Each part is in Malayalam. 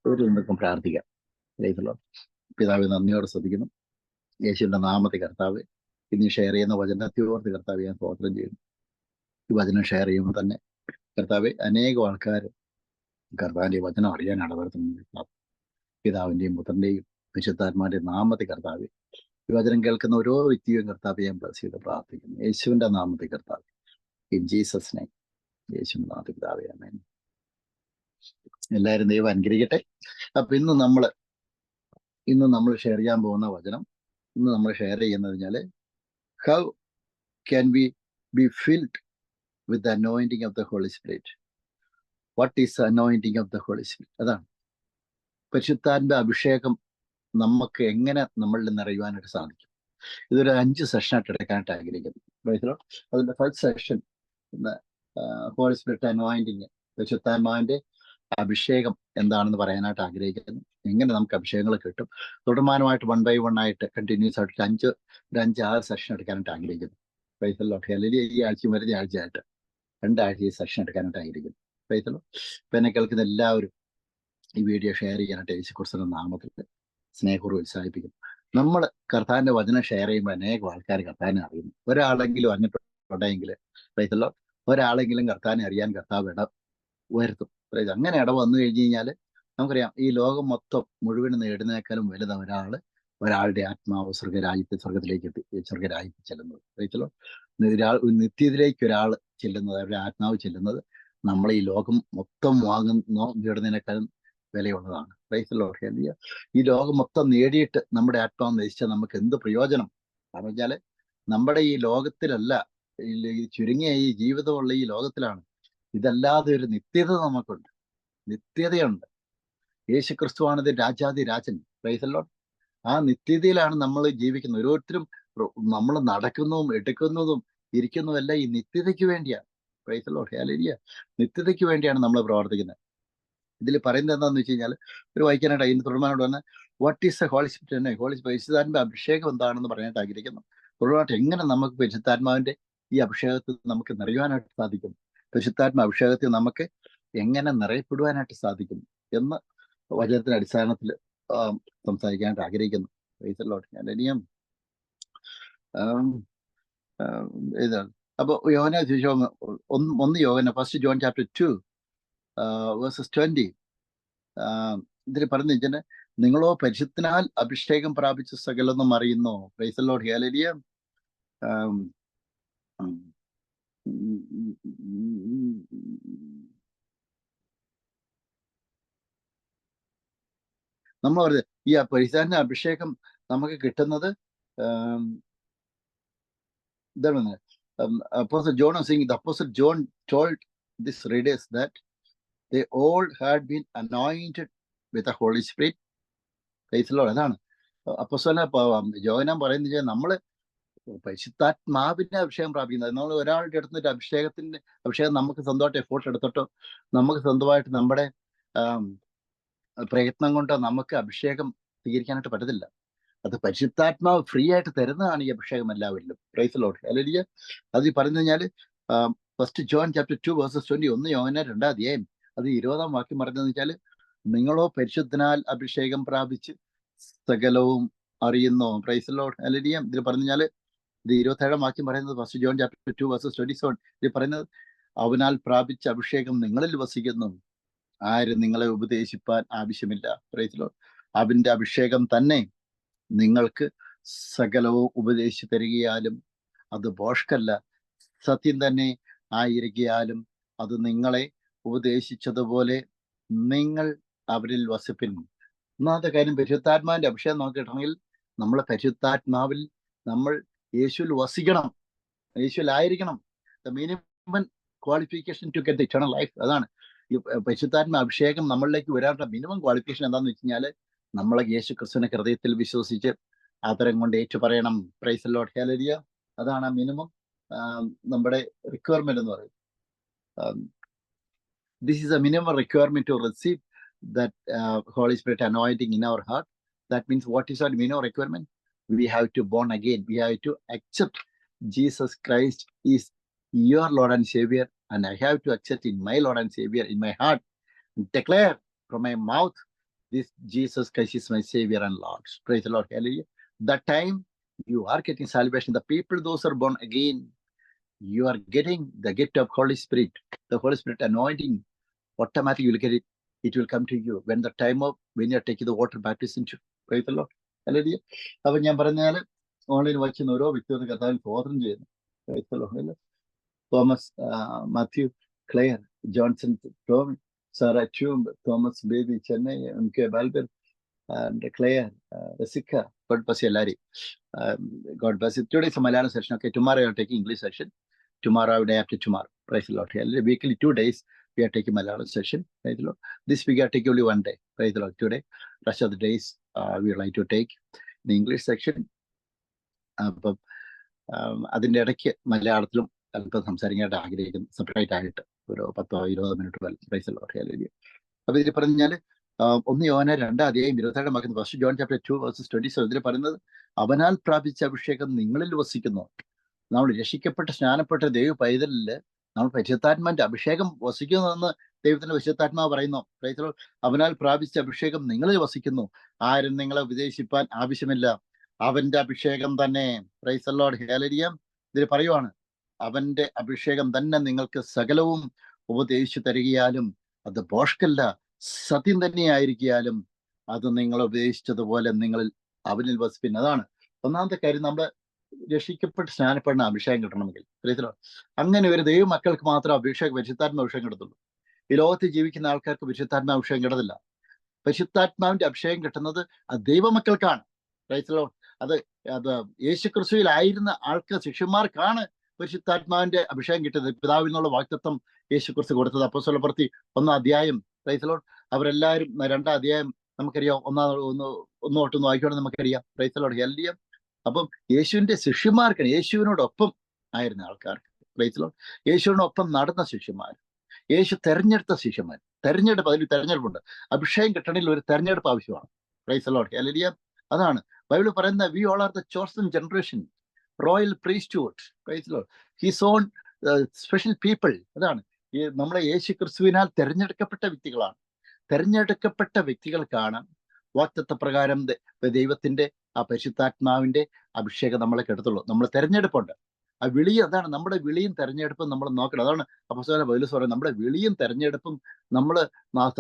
ഒരു നിമിഷം പ്രാർത്ഥിക്കാം. പിതാവെ, നന്ദിയോടെ ശ്രദ്ധിക്കുന്നു. യേശുവിന്റെ നാമത്തെ കർത്താവ് ഇന്ന് ഷെയർ ചെയ്യുന്ന വചനത്തോർത്ത് കർത്താവ് ഞാൻ സ്തോത്രം ചെയ്യുന്നു. ഈ വചനം ഷെയർ ചെയ്യുമ്പോൾ തന്നെ കർത്താവ് അനേകം ആൾക്കാർ കർത്താവിന്റെ വചനം അറിയാൻ ഇടവരുത്തുന്നു. പിതാവിന്റെയും പുത്രന്റെയും വിശുദ്ധാത്മാവിന്റെയും നാമത്തെ കർത്താവ് ഈ വചനം കേൾക്കുന്ന ഓരോ വ്യക്തിയും കർത്താവ് ഞാൻ ബ്ലസ് ചെയ്ത് പ്രാർത്ഥിക്കുന്നു. യേശുവിന്റെ നാമത്തെ കർത്താവ്, ഇൻ ജീസസ് നെയിം, യേശുവിന്റെ നാമത്തെ കർത്താവേ, ആമേൻ. എല്ലാവരും ദൈവം അനുഗ്രഹിക്കട്ടെ. അപ്പൊ ഇന്ന് നമ്മൾ ഷെയർ ചെയ്യാൻ പോകുന്ന വചനം, ഇന്ന് നമ്മൾ ഷെയർ ചെയ്യുന്നത് വെച്ചാൽ how can we be filled with the anointing of the Holy Spirit. What is anointing of the Holy Spirit? അതാണ് പരിശുദ്ധാത്മാവിന്റെ അഭിഷേകം നമുക്ക് എങ്ങനെ നമ്മളിൽ നിറയുവാനായിട്ട് സാധിക്കും. ഇതൊരു 5 സെഷനായിട്ട് എടുക്കാനായിട്ട് ആഗ്രഹിക്കുന്നു. അതിന്റെ first session Holy Spirit anointing, പരിശുദ്ധാത്മാവിന്റെ അഭിഷേകം എന്താണെന്ന് പറയാനായിട്ട് ആഗ്രഹിക്കുന്നു. എങ്ങനെ നമുക്ക് അഭിഷേകങ്ങൾ കിട്ടും. തുടർമാനമായിട്ട് 1 by 1 ആയിട്ട് കണ്ടിന്യൂസ് ആയിട്ട് 5-6 സെഷൻ എടുക്കാനായിട്ട് ആഗ്രഹിക്കുന്നു. അല്ലെങ്കിൽ ഈ ആഴ്ചയും വരുന്ന ആഴ്ചയായിട്ട് 2 ആഴ്ച ഈ സെഷൻ എടുക്കാനായിട്ട് ആഗ്രഹിക്കുന്നു. ഇപ്പൊ എന്നെ കേൾക്കുന്ന എല്ലാവരും ഈ വീഡിയോ ഷെയർ ചെയ്യാനായിട്ട് യേശുക്രിസ്തുവിന്റെ നാമത്തിൽ സ്നേഹപൂർവ്വം ഉത്സാഹിപ്പിക്കുന്നു. നമ്മൾ കർത്താവിന്റെ വചനം ഷെയർ ചെയ്യുമ്പോൾ അനേകം ആൾക്കാർ കർത്താവിനെ അറിയുന്നു. ഒരാളെങ്കിലും അറിഞ്ഞിട്ടുണ്ടെങ്കിൽ ഒരാളെങ്കിലും കർത്താവിനെ അറിയാൻ കർത്താവ് വരുത്തും. അങ്ങനെ വന്നു കഴിഞ്ഞു കഴിഞ്ഞാൽ നമുക്കറിയാം, ഈ ലോകം മൊത്തം മുഴുവൻ നേടുന്നേക്കാളും വലുത് ഒരാളുടെ ആത്മാവ് സ്വർഗത്തിലേക്ക് ചെല്ലുന്നത്. നിത്യത്തിലേക്ക് ഒരാൾ ചെല്ലുന്നത്, അവരുടെ ആത്മാവ് ചെല്ലുന്നത്, നമ്മൾ ഈ ലോകം മൊത്തം നേടുന്നതിനേക്കാളും വിലയുള്ളതാണ്. ഈ ലോകം മൊത്തം നേടിയിട്ട് നമ്മുടെ ആത്മാവ് നശിച്ചാൽ നമുക്ക് എന്ത് പ്രയോജനം? കാരണം വെച്ചാൽ നമ്മുടെ ഈ ലോകത്തിലല്ല, ഈ ചുരുങ്ങിയ ഈ ജീവിതമുള്ള ഈ ലോകത്തിലാണ്. ഇതല്ലാതെ ഒരു നിത്യത നമുക്കുണ്ട്, നിത്യതയുണ്ട്. യേശു ക്രിസ്തുവാണത് രാജാതി രാജൻ. ആ നിത്യതയിലാണ് നമ്മൾ ജീവിക്കുന്നത്. ഓരോരുത്തരും നമ്മൾ നടക്കുന്നതും എടുക്കുന്നതും ഇരിക്കുന്നതും എല്ലാം ഈ നിത്യതയ്ക്ക് വേണ്ടിയാണ്. നിത്യതയ്ക്ക് വേണ്ടിയാണ് നമ്മൾ പ്രവർത്തിക്കുന്നത്. ഇതിൽ പറയുന്നത് എന്താണെന്ന് വെച്ച് കഴിഞ്ഞാൽ, ഒരു വായിക്കാനായിട്ട് അതിന് തുടർമാനോട് തന്നെ what is a Holy Spirit തന്നെ, പരിശുദ്ധാത്മാവിന്റെ അഭിഷേകം എന്താണെന്ന് പറയാനായിട്ട് ആഗ്രഹിക്കുന്നു. തുടർമായിട്ട് എങ്ങനെ നമുക്ക് പരിശുദ്ധാത്മാവിന്റെ ഈ അഭിഷേകത്തിൽ നമുക്ക് നിറയുവാനായിട്ട് സാധിക്കും, പരിശുദ്ധാത്മ അഭിഷേകത്തിൽ നമുക്ക് എങ്ങനെ നിറയപ്പെടുവാനായിട്ട് സാധിക്കും എന്ന് വചനത്തിന്റെ അടിസ്ഥാനത്തിൽ സംസാരിക്കാനായിട്ട് ആഗ്രഹിക്കുന്നു. ഇനിയും ഇതാണ്. അപ്പൊ യോഹന്നാ സുവിശേഷം 1 യോഹന്നാൻ 1 John chapter 2 verses 20 ഇതിൽ പറഞ്ഞു വെച്ചാൽ, നിങ്ങളോ പരിശുദ്ധനാൽ അഭിഷേകം പ്രാപിച്ച സകലൊന്നും അറിയുന്നു. Price the Lord, hallelujah. നമ്മൾ പറഞ്ഞത് ഈ പരിശുദ്ധാത്മാവിന്റെ അഭിഷേകം നമുക്ക് കിട്ടുന്നത് ഇതാണ്. Apostle John was saying, the Apostle John told these readers that they all had been anointed with the Holy Spirit. Praise the Lord. അതാണ് അപ്പോസ്തലൻ യോഹന്നാൻ പറയുന്നത്. നമ്മള് പരിശുദ്ധാത്മാവിന്റെ അഭിഷേകം പ്രാപിക്കുന്നത്, നമ്മൾ ഒരാളുടെ അടുത്തൊരു അഭിഷേകം നമുക്ക് സ്വന്തമായിട്ട് എഫോർട്ട് എടുത്തിട്ടോ നമുക്ക് സ്വന്തമായിട്ട് നമ്മുടെ പ്രയത്നം കൊണ്ടോ നമുക്ക് അഭിഷേകം സ്വീകരിക്കാനായിട്ട് പറ്റത്തില്ല. അത് പരിശുദ്ധാത്മാവ് ഫ്രീ ആയിട്ട് തരുന്നതാണ് ഈ അഭിഷേകം എല്ലാവരിലും. Price the Lord, hallelujah. അത് പറഞ്ഞു കഴിഞ്ഞാൽ 1 John chapter 2 verses 20, 1 യോഹന്നാൻ 2-ാം അധ്യായം അത് 20-ാം വാക്യം പറഞ്ഞതെന്ന് വെച്ചാൽ, നിങ്ങളോ പരിശുദ്ധനാൽ അഭിഷേകം പ്രാപിച്ച് സകലവും അറിയുന്നു. Price the Lord, hallelujah. ഇതിൽ പറഞ്ഞു കഴിഞ്ഞാൽ ഇത് 27-ാം വാക്യം പറയുന്നത് 1 John chapter 2 verses 27. ഇത് പറയുന്നത്, അവനാൽ പ്രാപിച്ച അഭിഷേകം നിങ്ങളിൽ വസിക്കുന്നു, ആരും നിങ്ങളെ ഉപദേശിപ്പാൻ ആവശ്യമില്ല. Price the Lord. അവന്റെ അഭിഷേകം തന്നെ നിങ്ങൾക്ക് സകലവും ഉപദേശിച്ചു തരികയാലും അത് ഭോഷ്കല്ല, സത്യം തന്നെ ആയിരിക്കാലും അത് നിങ്ങളെ ഉപദേശിച്ചതുപോലെ നിങ്ങൾ അവരിൽ വസിപ്പിൻ. ഒന്നാമത്തെ കാര്യം, പരിശുദ്ധാത്മാവിന്റെ അഭിഷേകം നമുക്ക് കിട്ടണമെങ്കിൽ നമ്മൾ പരിശുദ്ധാത്മാവിൽ, നമ്മൾ യേശുവിൽ വസിക്കണം, യേശുവിലായിരിക്കണം. The minimum qualification to get the eternal life. അതാണ് ഈ പരിശുദ്ധാത്മ അഭിഷേകം നമ്മളിലേക്ക് വരാനുള്ള മിനിമം ക്വാളിഫിക്കേഷൻ എന്താണെന്ന് വെച്ച് കഴിഞ്ഞാൽ, നമ്മളെ യേശു ക്രിസ്തുവിനെ ഹൃദയത്തിൽ വിശ്വസിച്ച് ആദരം കൊണ്ട് ഏറ്റു പറയണം. Praise the Lord, hallelujah. അതാണ് മിനിമം നമ്മുടെ റിക്വയർമെന്റ് എന്ന് പറയുന്നത്. This is a minimum requirement to receive that Holy Spirit anointing in our heart. That means what is our minimum requirement? We have to born again. We have to accept Jesus Christ is your Lord and Savior, and I have to accept in my Lord and Savior in my heart, declare from my mouth this Jesus Christ is my Savior and Lord. Praise the Lord. Hallelujah. That time you are getting salvation. The people, those are born again, you are getting the gift of Holy Spirit. The Holy Spirit anointing, automatically you will get it. It will come to you when the time of when you are taking the water baptism. Praise the Lord. Hallelujah. അപ്പൊ ഞാൻ പറഞ്ഞാൽ ഓൺലൈൻ വായിക്കുന്ന ഓരോ വ്യക്തികളും കർത്താവിൽ സ്തോത്രം ചെയ്യുന്നു. Praise the Lord. Thomas, Mathew, Claire, Johnson, Tommy, Sarah Chumb, Thomas Baby, Chennai, MK Balbir, and Claire, Rasika. God bless you, Larry. God bless you. Today is a Malayalam session. Okay, tomorrow I am taking English session. Tomorrow, day after tomorrow. Praise the Lord. Weekly 2 days we are taking Malayalam session. Praise the Lord. This week I take only 1 day. Praise the Lord. Today, rest of the days we would like to take the English section. അതിൻ്റെ ഇടയ്ക്ക് മലയാളത്തിലും അല്പം സംസാരിക്കാനായിട്ട് ആഗ്രഹിക്കുന്നു, സെപ്പറേറ്റ് ആയിട്ട് ഒരു 10-20 minute price the Lord. Hallelujah. അപ്പൊ ഇതിൽ പറഞ്ഞാൽ 1 യോഹന്നാൻ 2:27 ഫസ്റ്റ് ജോൺ ചാപ്റ്റർ 2:27 ഇതിൽ പറയുന്നത്, അവനാൽ പ്രാപിച്ച അഭിഷേകം നിങ്ങളിൽ വസിക്കുന്നു. നമ്മൾ രക്ഷിക്കപ്പെട്ട സ്നാനപ്പെട്ട ദൈവ പൈതലില് നമ്മൾ പരിശുദ്ധാത്മാവിന്റെ അഭിഷേകം വസിക്കുന്നുവെന്ന് ദൈവത്തിന്റെ പരിശുദ്ധാത്മാവ് പറയുന്നു. Price the Lord. അവനാൽ പ്രാപിച്ച അഭിഷേകം നിങ്ങളിൽ വസിക്കുന്നു. ആരും നിങ്ങളെ ഉപദേശിപ്പാൻ ആവശ്യമില്ല, അവന്റെ അഭിഷേകം തന്നെ. Price the Lord. ഹല്ലേലൂയ. ഇതിൽ പറയുവാണ്, അവന്റെ അഭിഷേകം തന്നെ നിങ്ങൾക്ക് സകലവും ഉപദേശിച്ചു തരികയാലും അത് ഭോഷ്കല്ല, സത്യം തന്നെയായിരിക്കാലും അത് നിങ്ങൾ ഉപദേശിച്ചതുപോലെ നിങ്ങളിൽ അവനിൽ വസിപ്പിൻ. അതാണ് ഒന്നാമത്തെ കാര്യം. നമ്മൾ രക്ഷിക്കപ്പെട്ട് സ്നാനപ്പെടുന്ന അഭിഷേകം കിട്ടണമെങ്കിൽ, അങ്ങനെ ഒരു ദൈവ മക്കൾക്ക് മാത്രം പരിശുദ്ധാത്മ അഭിഷേകം കിട്ടത്തുള്ളൂ. ഈ ലോകത്ത് ജീവിക്കുന്ന ആൾക്കാർക്ക് പരിശുദ്ധാത്മ അഭിഷേകം കിട്ടത്തില്ല. പരിശുദ്ധാത്മാവിന്റെ അഭിഷേകം കിട്ടുന്നത് അത് ദൈവമക്കൾക്കാണ്. അത് യേശുക്രിസ്തുവിലായിരുന്ന ആൾക്ക്, ശിഷ്യന്മാർക്കാണ് പരിശുദ്ധാത്മാവിന്റെ അഭിഷേകം കിട്ടിയത്. പിതാവിൽ നിന്നുള്ള വാഗ്ദത്തം യേശുക്രിസ്തു കൊടുത്തത്. അപ്പോസ്തല പ്രവൃത്തി 1 അധ്യായം. Price the Lord. അവരെല്ലാവരും 2 അധ്യായം നമുക്കറിയാം. 1 തൊട്ട് വായിക്കുകയാണെങ്കിൽ നമുക്കറിയാം. Price the Lord. ഹല്ലേലൂയ. അപ്പം യേശുവിന്റെ ശിഷ്യന്മാർക്കാണ്, യേശുവിനോടൊപ്പം ആയിരുന്ന ആൾക്കാർക്ക്. Price the Lord. യേശുവിനോടൊപ്പം നടന്ന ശിഷ്യന്മാർ, യേശു തെരഞ്ഞെടുത്ത ശിഷ്യന്മാർ. തെരഞ്ഞെടുപ്പ്, അതിൽ തെരഞ്ഞെടുപ്പുണ്ട്. അഭിഷേകം കിട്ടണമെങ്കിൽ ഒരു തെരഞ്ഞെടുപ്പ് ആവശ്യമാണ്. Price the Lord. ഹല്ലേലൂയ. അതാണ് ബൈബിൾ പറയുന്ന, we all are the chosen generation, royal priesthood. Price the Lord. His own special people. അതാണ് നമ്മളെ യേശു ക്രിസ്തുവിനാൽ തെരഞ്ഞെടുക്കപ്പെട്ട വ്യക്തികളാണ്. തെരഞ്ഞെടുക്കപ്പെട്ട വ്യക്തികൾക്കാണ് വാഗ്ദത്ത പ്രകാരം ദൈവത്തിന്റെ ആ പരിശുദ്ധാത്മാവിന്റെ അഭിഷേകം നമ്മളെ കിട്ടത്തുള്ളൂ. നമ്മൾ തെരഞ്ഞെടുപ്പുണ്ട്. ആ വിളി, അതാണ് നമ്മുടെ വിളിയും തെരഞ്ഞെടുപ്പും നമ്മൾ നോക്കണം. അതാണ് അപ്പോസ്തലനായ പൗലോസ് പറയുന്നത്, നമ്മുടെ വിളിയും തെരഞ്ഞെടുപ്പും നമ്മൾ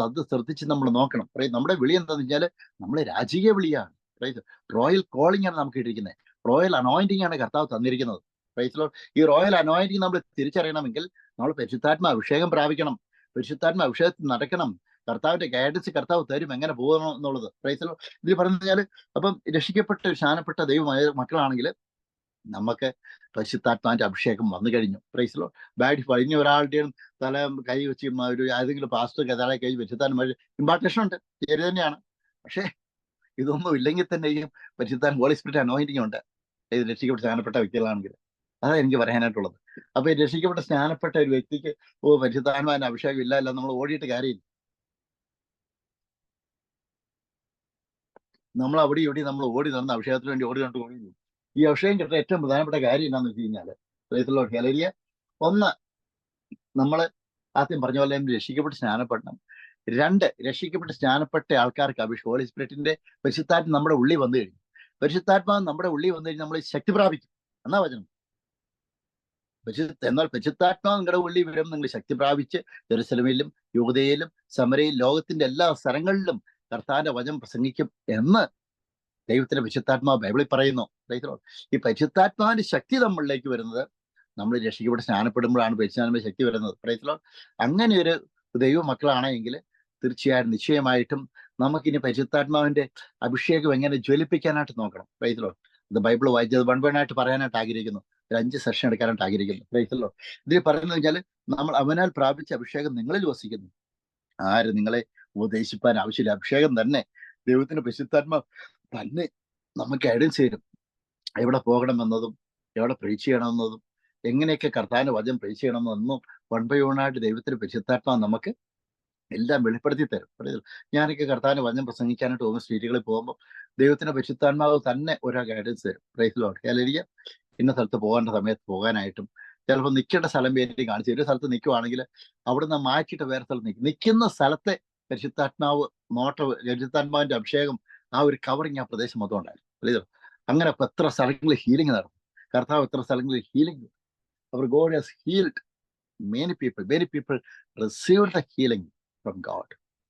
അത് ശ്രദ്ധിച്ച് നമ്മൾ നോക്കണം. നമ്മുടെ വിളി എന്താണെന്ന് വെച്ചാൽ നമ്മൾ രാജകീയ വിളിയാണ്. റോയൽ കോളിംഗ് ആണ് നമുക്ക് ഇട്ടിരിക്കുന്നത്. റോയൽ അനോയിന്റിംഗ് ആണ് കർത്താവ് തന്നിരിക്കുന്നത്. Praise Lord. ഈ റോയൽ അനോയിന്റിംഗ് നമ്മൾ തിരിച്ചറിയണമെങ്കിൽ നമ്മൾ പരിശുദ്ധാത്മ അഭിഷേകം പ്രാപിക്കണം, പരിശുദ്ധാത്മ അഭിഷേകത്തിൽ നടക്കണം. കർത്താവിന്റെ ഗൈഡൻസ് കർത്താവ് തരും എങ്ങനെ പോകണം എന്നുള്ളത്. Praise Lord. ഇതിൽ പറഞ്ഞു കഴിഞ്ഞാൽ, അപ്പം രക്ഷിക്കപ്പെട്ട സ്നാനപ്പെട്ട ദൈവ മക്കളാണെങ്കിൽ നമുക്ക് പരിശുദ്ധാത്മാവിന്റെ അഭിഷേകം വന്നു കഴിഞ്ഞു. Praise Lord. ബാഡ് കഴിഞ്ഞ ഒരാളുടെയും തല കൈ വെച്ച് ഒരു ഏതെങ്കിലും പാസ്റ്റർ തല കൈ പരിശുദ്ധാത്മ ഇമ്പാർട്ടേഷൻ ഉണ്ട്, ശരി തന്നെയാണ്. പക്ഷേ ഇതൊന്നും ഇല്ലെങ്കിൽ തന്നെയും പരിശുദ്ധാത്മ ഹോളി സ്പിരിറ്റ് അനോയിന്റിംഗ് ഉണ്ട് ഇത് രക്ഷിക്കപ്പെട്ട സ്നാനപ്പെട്ട വ്യക്തികളാണെങ്കിൽ. അതാണ് എനിക്ക് പറയാനായിട്ടുള്ളത്. അപ്പൊ ഈ രക്ഷിക്കപ്പെട്ട സ്നാനപ്പെട്ട ഒരു വ്യക്തിക്ക് പരിശുദ്ധാത്മാവിന്റെ അഭിഷേകം ഇല്ല നമ്മൾ ഓടിയിട്ട് കാര്യമില്ല. നമ്മൾ അവിടെ ഇവിടെ നമ്മൾ ഓടി നടന്ന അഭിഷേകത്തിന് വേണ്ടി ഓടി. ഈ അഭിഷേകം കിട്ടുന്ന ഏറ്റവും പ്രധാനപ്പെട്ട കാര്യം എന്താണെന്ന് വെച്ച് കഴിഞ്ഞാല്, ഹല്ലേലൂയ, ഒന്ന്, നമ്മൾ ആദ്യം പറഞ്ഞ പോലെ രക്ഷിക്കപ്പെട്ട് സ്നാനപ്പെടണം. 2, രക്ഷിക്കപ്പെട്ട് സ്നാനപ്പെട്ട ആൾക്കാർക്ക് ഹോളി സ്പിരിറ്റിന്റെ പരിശുദ്ധാത്മ നമ്മുടെ ഉള്ളിൽ വന്നു കഴിഞ്ഞു. പരിശുദ്ധാത്മാവ് നമ്മുടെ ഉള്ളിൽ വന്നു കഴിഞ്ഞാൽ നമ്മൾ ശക്തി പ്രാപിക്കും എന്നാ വചനം. എന്നാൽ പരിശുദ്ധാത്മാവ് നിങ്ങളുടെ ഉള്ളിൽ വരും, നിങ്ങൾ ശക്തി പ്രാപിച്ച് ജെറുസലേമിലും യൂദയയിലും സമരയിലും ലോകത്തിന്റെ എല്ലാ സ്ഥലങ്ങളിലും കർത്താവിന്റെ വചനം പ്രസംഗിക്കും എന്ന് ദൈവത്തിന്റെ പരിശുദ്ധാത്മാവ് ബൈബിളിൽ പറയുന്നു. ഈ പരിശുദ്ധാത്മാവിന്റെ ശക്തി നമ്മളിലേക്ക് വരുന്നത് നമ്മൾ രക്ഷിക്കപ്പെട്ട് സ്നാനപ്പെടുമ്പോഴാണ് പരിശുദ്ധാത്മാവിന്റെ ശക്തി വരുന്നത്. പ്രൈസ്. അങ്ങനെ ഒരു ദൈവ മക്കളാണെങ്കിൽ തീർച്ചയായും നിശ്ചയമായിട്ടും നമുക്കിനി പരിശുദ്ധാത്മാവിന്റെ അഭിഷേകം എങ്ങനെ ജ്വലിപ്പിക്കാനായിട്ട് നോക്കണം. Praise Lord. ഇത് ബൈബിൾ വായിച്ചത് 1 ആയിട്ട് പറയാനായിട്ട് ആഗ്രഹിക്കുന്നു, ഒരു 5 സെഷൻ എടുക്കാനായിട്ട് ആഗ്രഹിക്കുന്നു. Praise Lord. ഇതിൽ പറയുന്നത് വെച്ചാൽ, നമ്മൾ അവനാൽ പ്രാപിച്ച അഭിഷേകം നിങ്ങളിൽ വസിക്കുന്നു. ആരും നിങ്ങളെ ഉപദേശിപ്പാൻ ആവശ്യമില്ല. അഭിഷേകം തന്നെ, ദൈവത്തിന്റെ പരിശുദ്ധാത്മാവ് തന്നെ നമുക്ക് ഗൈഡൻസ് തരും. എവിടെ പോകണമെന്നതും എവിടെ പ്രീച്ച് ചെയ്യണമെന്നതും എങ്ങനെയൊക്കെ കർത്താവിന്റെ വചനം പ്രീച്ച് ചെയ്യണമെന്നൊന്നും 1 by 1 ആയിട്ട് ദൈവത്തിന്റെ പരിശുദ്ധാത്മാവ് നമുക്ക് എല്ലാം വെളിപ്പെടുത്തി തരും. ഞാനൊക്കെ കർത്താവിന്റെ വചനം പ്രസംഗിക്കാനായിട്ട് പോകുന്ന സ്ട്രീറ്റുകളിൽ പോകുമ്പോൾ ദൈവത്തിന്റെ പരിശുദ്ധാത്മാവ് തന്നെ ഓരോ ഗൈഡൻസ് തരും. Praise Lord. ഹല്ലേലൂയ. ഇന്ന സ്ഥലത്ത് പോകേണ്ട സമയത്ത് പോകാനായിട്ടും, ചിലപ്പോൾ നിൽക്കേണ്ട സ്ഥലം പേര് കാണിച്ചു, ഒരു സ്ഥലത്ത് നിൽക്കുവാണെങ്കിൽ അവിടെ നിന്ന് മാറ്റിയിട്ട് വേറെ സ്ഥലത്ത് നിൽക്കുന്ന സ്ഥലത്തെ പരിശുദ്ധാത്മാവ് പരിശുദ്ധാത്മാവിന്റെ അഭിഷേകം, ആ ഒരു കവറിങ് ആ പ്രദേശം മൊത്തം ഉണ്ടായിരുന്നു. അങ്ങനെ ഇപ്പൊ എത്ര സ്ഥലങ്ങളിൽ ഹീലിംഗ് നടന്നു. കർത്താവ് എത്ര സ്ഥലങ്ങളിൽ ഹീലിംഗ്. അവർ God has healed many people received the healing from God.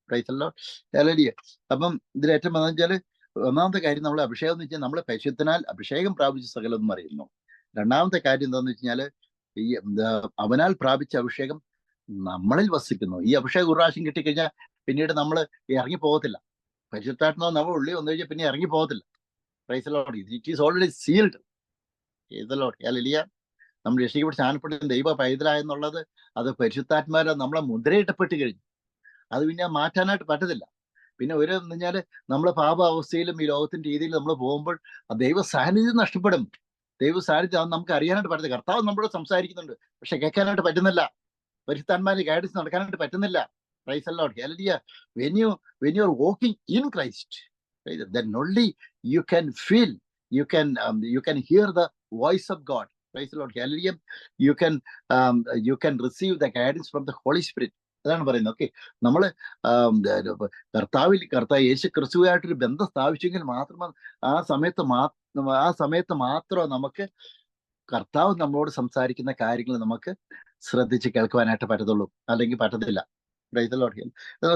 Praise the Lord. Hallelujah. അപ്പം ഇതിൽ ഏറ്റവും വെച്ചാൽ ഒന്നാമത്തെ കാര്യം, നമ്മൾ അഭിഷേകം എന്ന് വെച്ചാൽ നമ്മൾ പരിശുദ്ധനാൽ അഭിഷേകം പ്രാപിച്ച സകലം അറിയുന്നു. രണ്ടാമത്തെ കാര്യം എന്താണെന്ന് വെച്ച് കഴിഞ്ഞാൽ ഈ അവനാൽ പ്രാപിച്ച അഭിഷേകം നമ്മളിൽ വസിക്കുന്നു. ഈ അഭിഷേകം ഒരു പ്രാവശ്യം കിട്ടിക്കഴിഞ്ഞാൽ പിന്നീട് നമ്മൾ ഇറങ്ങി പോകത്തില്ല. പരിശുദ്ധാത്മാവ് നമ്മൾ ഉള്ളിൽ വന്നു കഴിഞ്ഞാൽ പിന്നെ ഇറങ്ങി പോകത്തില്ല. Praise the Lord. It is already sealed. Price the Lord. Hallelujah. നമ്മൾ രക്ഷിക്കപ്പെട്ട് സ്ഥാനപ്പെട്ട ദൈവ പൈതലായെന്നുള്ളത് അത് പരിശുദ്ധാത്മാരെ നമ്മളെ മുദ്രയിട്ടപ്പെട്ട് കഴിഞ്ഞു. അത് പിന്നെ മാറ്റാനായിട്ട് പറ്റത്തില്ല. പിന്നെ ഒരു എന്ന് പറഞ്ഞാൽ നമ്മൾ പാപ അവസ്ഥയിലും ഈ ലോകത്തിന്റെ രീതിയിൽ നമ്മൾ പോകുമ്പോൾ ആ ദൈവ സാന്നിധ്യം നഷ്ടപ്പെടും. ദൈവ സാന്നിധ്യം നമുക്ക് അറിയാനായിട്ട് പറ്റത്തില്ല. കർത്താവ് നമ്മളോട് സംസാരിക്കുന്നുണ്ട്, പക്ഷെ കേൾക്കാനായിട്ട് പറ്റുന്നില്ല. പരിശുദ്ധാത്മാവിന്റെ ഗൈഡൻസ് നടക്കാനായിട്ട് പറ്റുന്നില്ല. Price the Lord. Hallelujah. when you are walking in Christ, then only you can feel, you can hear the voice of God. Praise the Lord. Hallelujah. You can receive the guidance from the Holy Spirit. അതാണ് പറയുന്നത്. ഓക്കെ, നമ്മള് കർത്താവ് യേശു ക്രിസ്തുവായിട്ടൊരു ബന്ധം സ്ഥാപിച്ചെങ്കിൽ മാത്രമേ ആ സമയത്ത് മാത്രമേ നമുക്ക് കർത്താവ് നമ്മളോട് സംസാരിക്കുന്ന കാര്യങ്ങൾ നമുക്ക് ശ്രദ്ധിച്ച് കേൾക്കുവാനായിട്ട് പറ്റത്തുള്ളൂ, അല്ലെങ്കിൽ പറ്റത്തില്ല. Praise the Lord.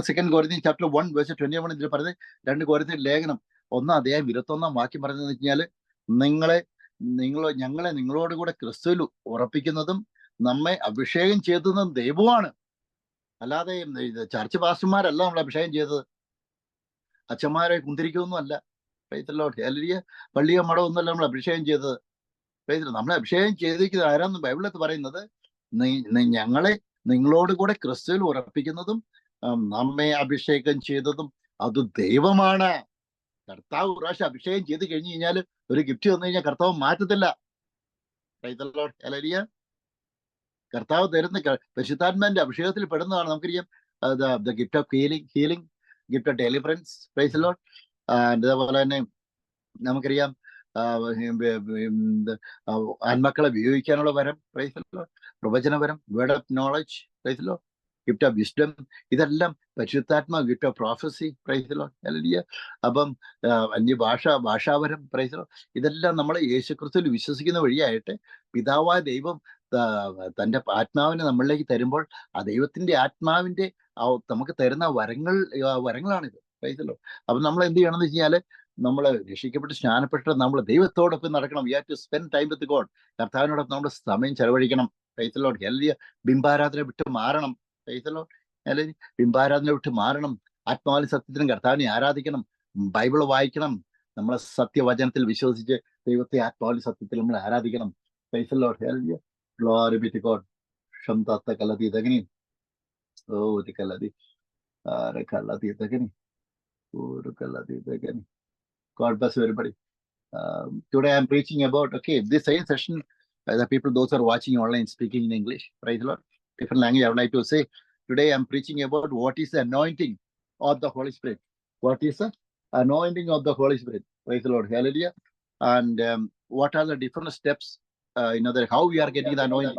2 Corinthians chapter 1 verse 21 ഇതിൽ പറയുന്നത്, 2 Corinthians ലേഖനം 1:21 പറയുന്നത് വെച്ചാൽ, ഞങ്ങളെ നിങ്ങളോട് കൂടെ ക്രിസ്തുവിൽ ഉറപ്പിക്കുന്നതും നമ്മെ അഭിഷേകം ചെയ്തതും ദൈവമാണ്. അല്ലാതെ ചർച്ച് പാസ്റ്റർമാരല്ല നമ്മൾ അഭിഷേകം ചെയ്തത്, അച്ഛന്മാരെ കുന്തിരിക്കൊന്നും അല്ല. Praise the Lord. ഹല്ലേലൂയ. പള്ളിയോ മഠമോ ഒന്നുമല്ല നമ്മൾ അഭിഷേകം ചെയ്തത്. നമ്മളെ അഭിഷേകം ചെയ്തിരിക്കുന്നത് ആരാന്ന് ബൈബിളിൽ പറയുന്നത്, ഞങ്ങളെ നിങ്ങളോട് കൂടെ ക്രിസ്തുവിൽ ഉറപ്പിക്കുന്നതും നമ്മെ അഭിഷേകം ചെയ്തതും അത് ദൈവമാണ്. കർത്താവ് ഒരു പ്രാവശ്യം അഭിഷേകം ചെയ്ത് കഴിഞ്ഞു കഴിഞ്ഞാൽ, ഒരു ഗിഫ്റ്റ് വന്നു കഴിഞ്ഞാൽ കർത്താവ് മാറ്റത്തില്ല. Praise the Lord. ഹല്ലേലൂയ. കർത്താവ് തരുന്ന പരിശുദ്ധാത്മാവിന്റെ അഭിഷേകത്തിൽ പെടുന്നതാണ്. നമുക്കറിയാം the gift of healing, gift of deliverance. Praise the Lord. അതേപോലെ തന്നെ നമുക്കറിയാം ആൺമക്കളെ ഉപയോഗിക്കാനുള്ള വരം. Praise the Lord. പ്രവചനവരം, word of knowledge. Praise the Lord. Gift of wisdom. ഇതെല്ലാം പരിശുദ്ധാത്മാ. Gift of prophecy. Praise the Lord. ഹല്ലേലൂയ. അപ്പം ഭാഷാവരം. Price the Lord. ഇതെല്ലാം നമ്മൾ യേശുക്രിസ്തുവിൽ വിശ്വസിക്കുന്ന വഴിയായിട്ട് പിതാവായ ദൈവം തന്റെ ആത്മാവിനെ നമ്മളിലേക്ക് തരുമ്പോൾ ആ ദൈവത്തിന്റെ ആത്മാവിന്റെ നമുക്ക് തരുന്ന വരങ്ങളാണിത്. Price the Lord. അപ്പം നമ്മൾ എന്ത് ചെയ്യണമെന്ന് വെച്ച് കഴിഞ്ഞാൽ, നമ്മൾ രക്ഷിക്കപ്പെട്ട് സ്നാനപ്പെട്ട് നമ്മൾ ദൈവത്തോടൊപ്പം നടക്കണം. We have to spend time with God. കർത്താവിനോടൊപ്പം നമ്മുടെ സമയം ചെലവഴിക്കണം. Praise the Lord. ഹല്ലേലൂയ. ബിംബാരാധന വിട്ട് മാറണം. Praise the Lord. ഹല്ലേലൂയ. ബിംബാരാധന വിട്ട് മാറണം. ആത്മാവിലും സത്യത്തിലും കർത്താവിനെ ആരാധിക്കണം. ബൈബിൾ വായിക്കണം. നമ്മളെ സത്യവചനത്തിൽ വിശ്വസിച്ച് ദൈവത്തെ ആത്മാവിലും സത്യത്തിൽ നമ്മൾ ആരാധിക്കണം. Praise the Lord. ഹല്ലേലൂയ. Glory be to God. Shamtata kaladi dagani. Oh, the kaladi. Kaladi dagani. Oh, kaladi dagani. God bless you, everybody. Today I'm preaching about, okay, this same session, the people, those who are watching online, speaking in English, praise the Lord, different language, I would like to say, today I'm preaching about what is the anointing of the Holy Spirit. What is the anointing of the Holy Spirit? Praise the Lord. Hallelujah. And what are the different steps, how we are getting the anointing.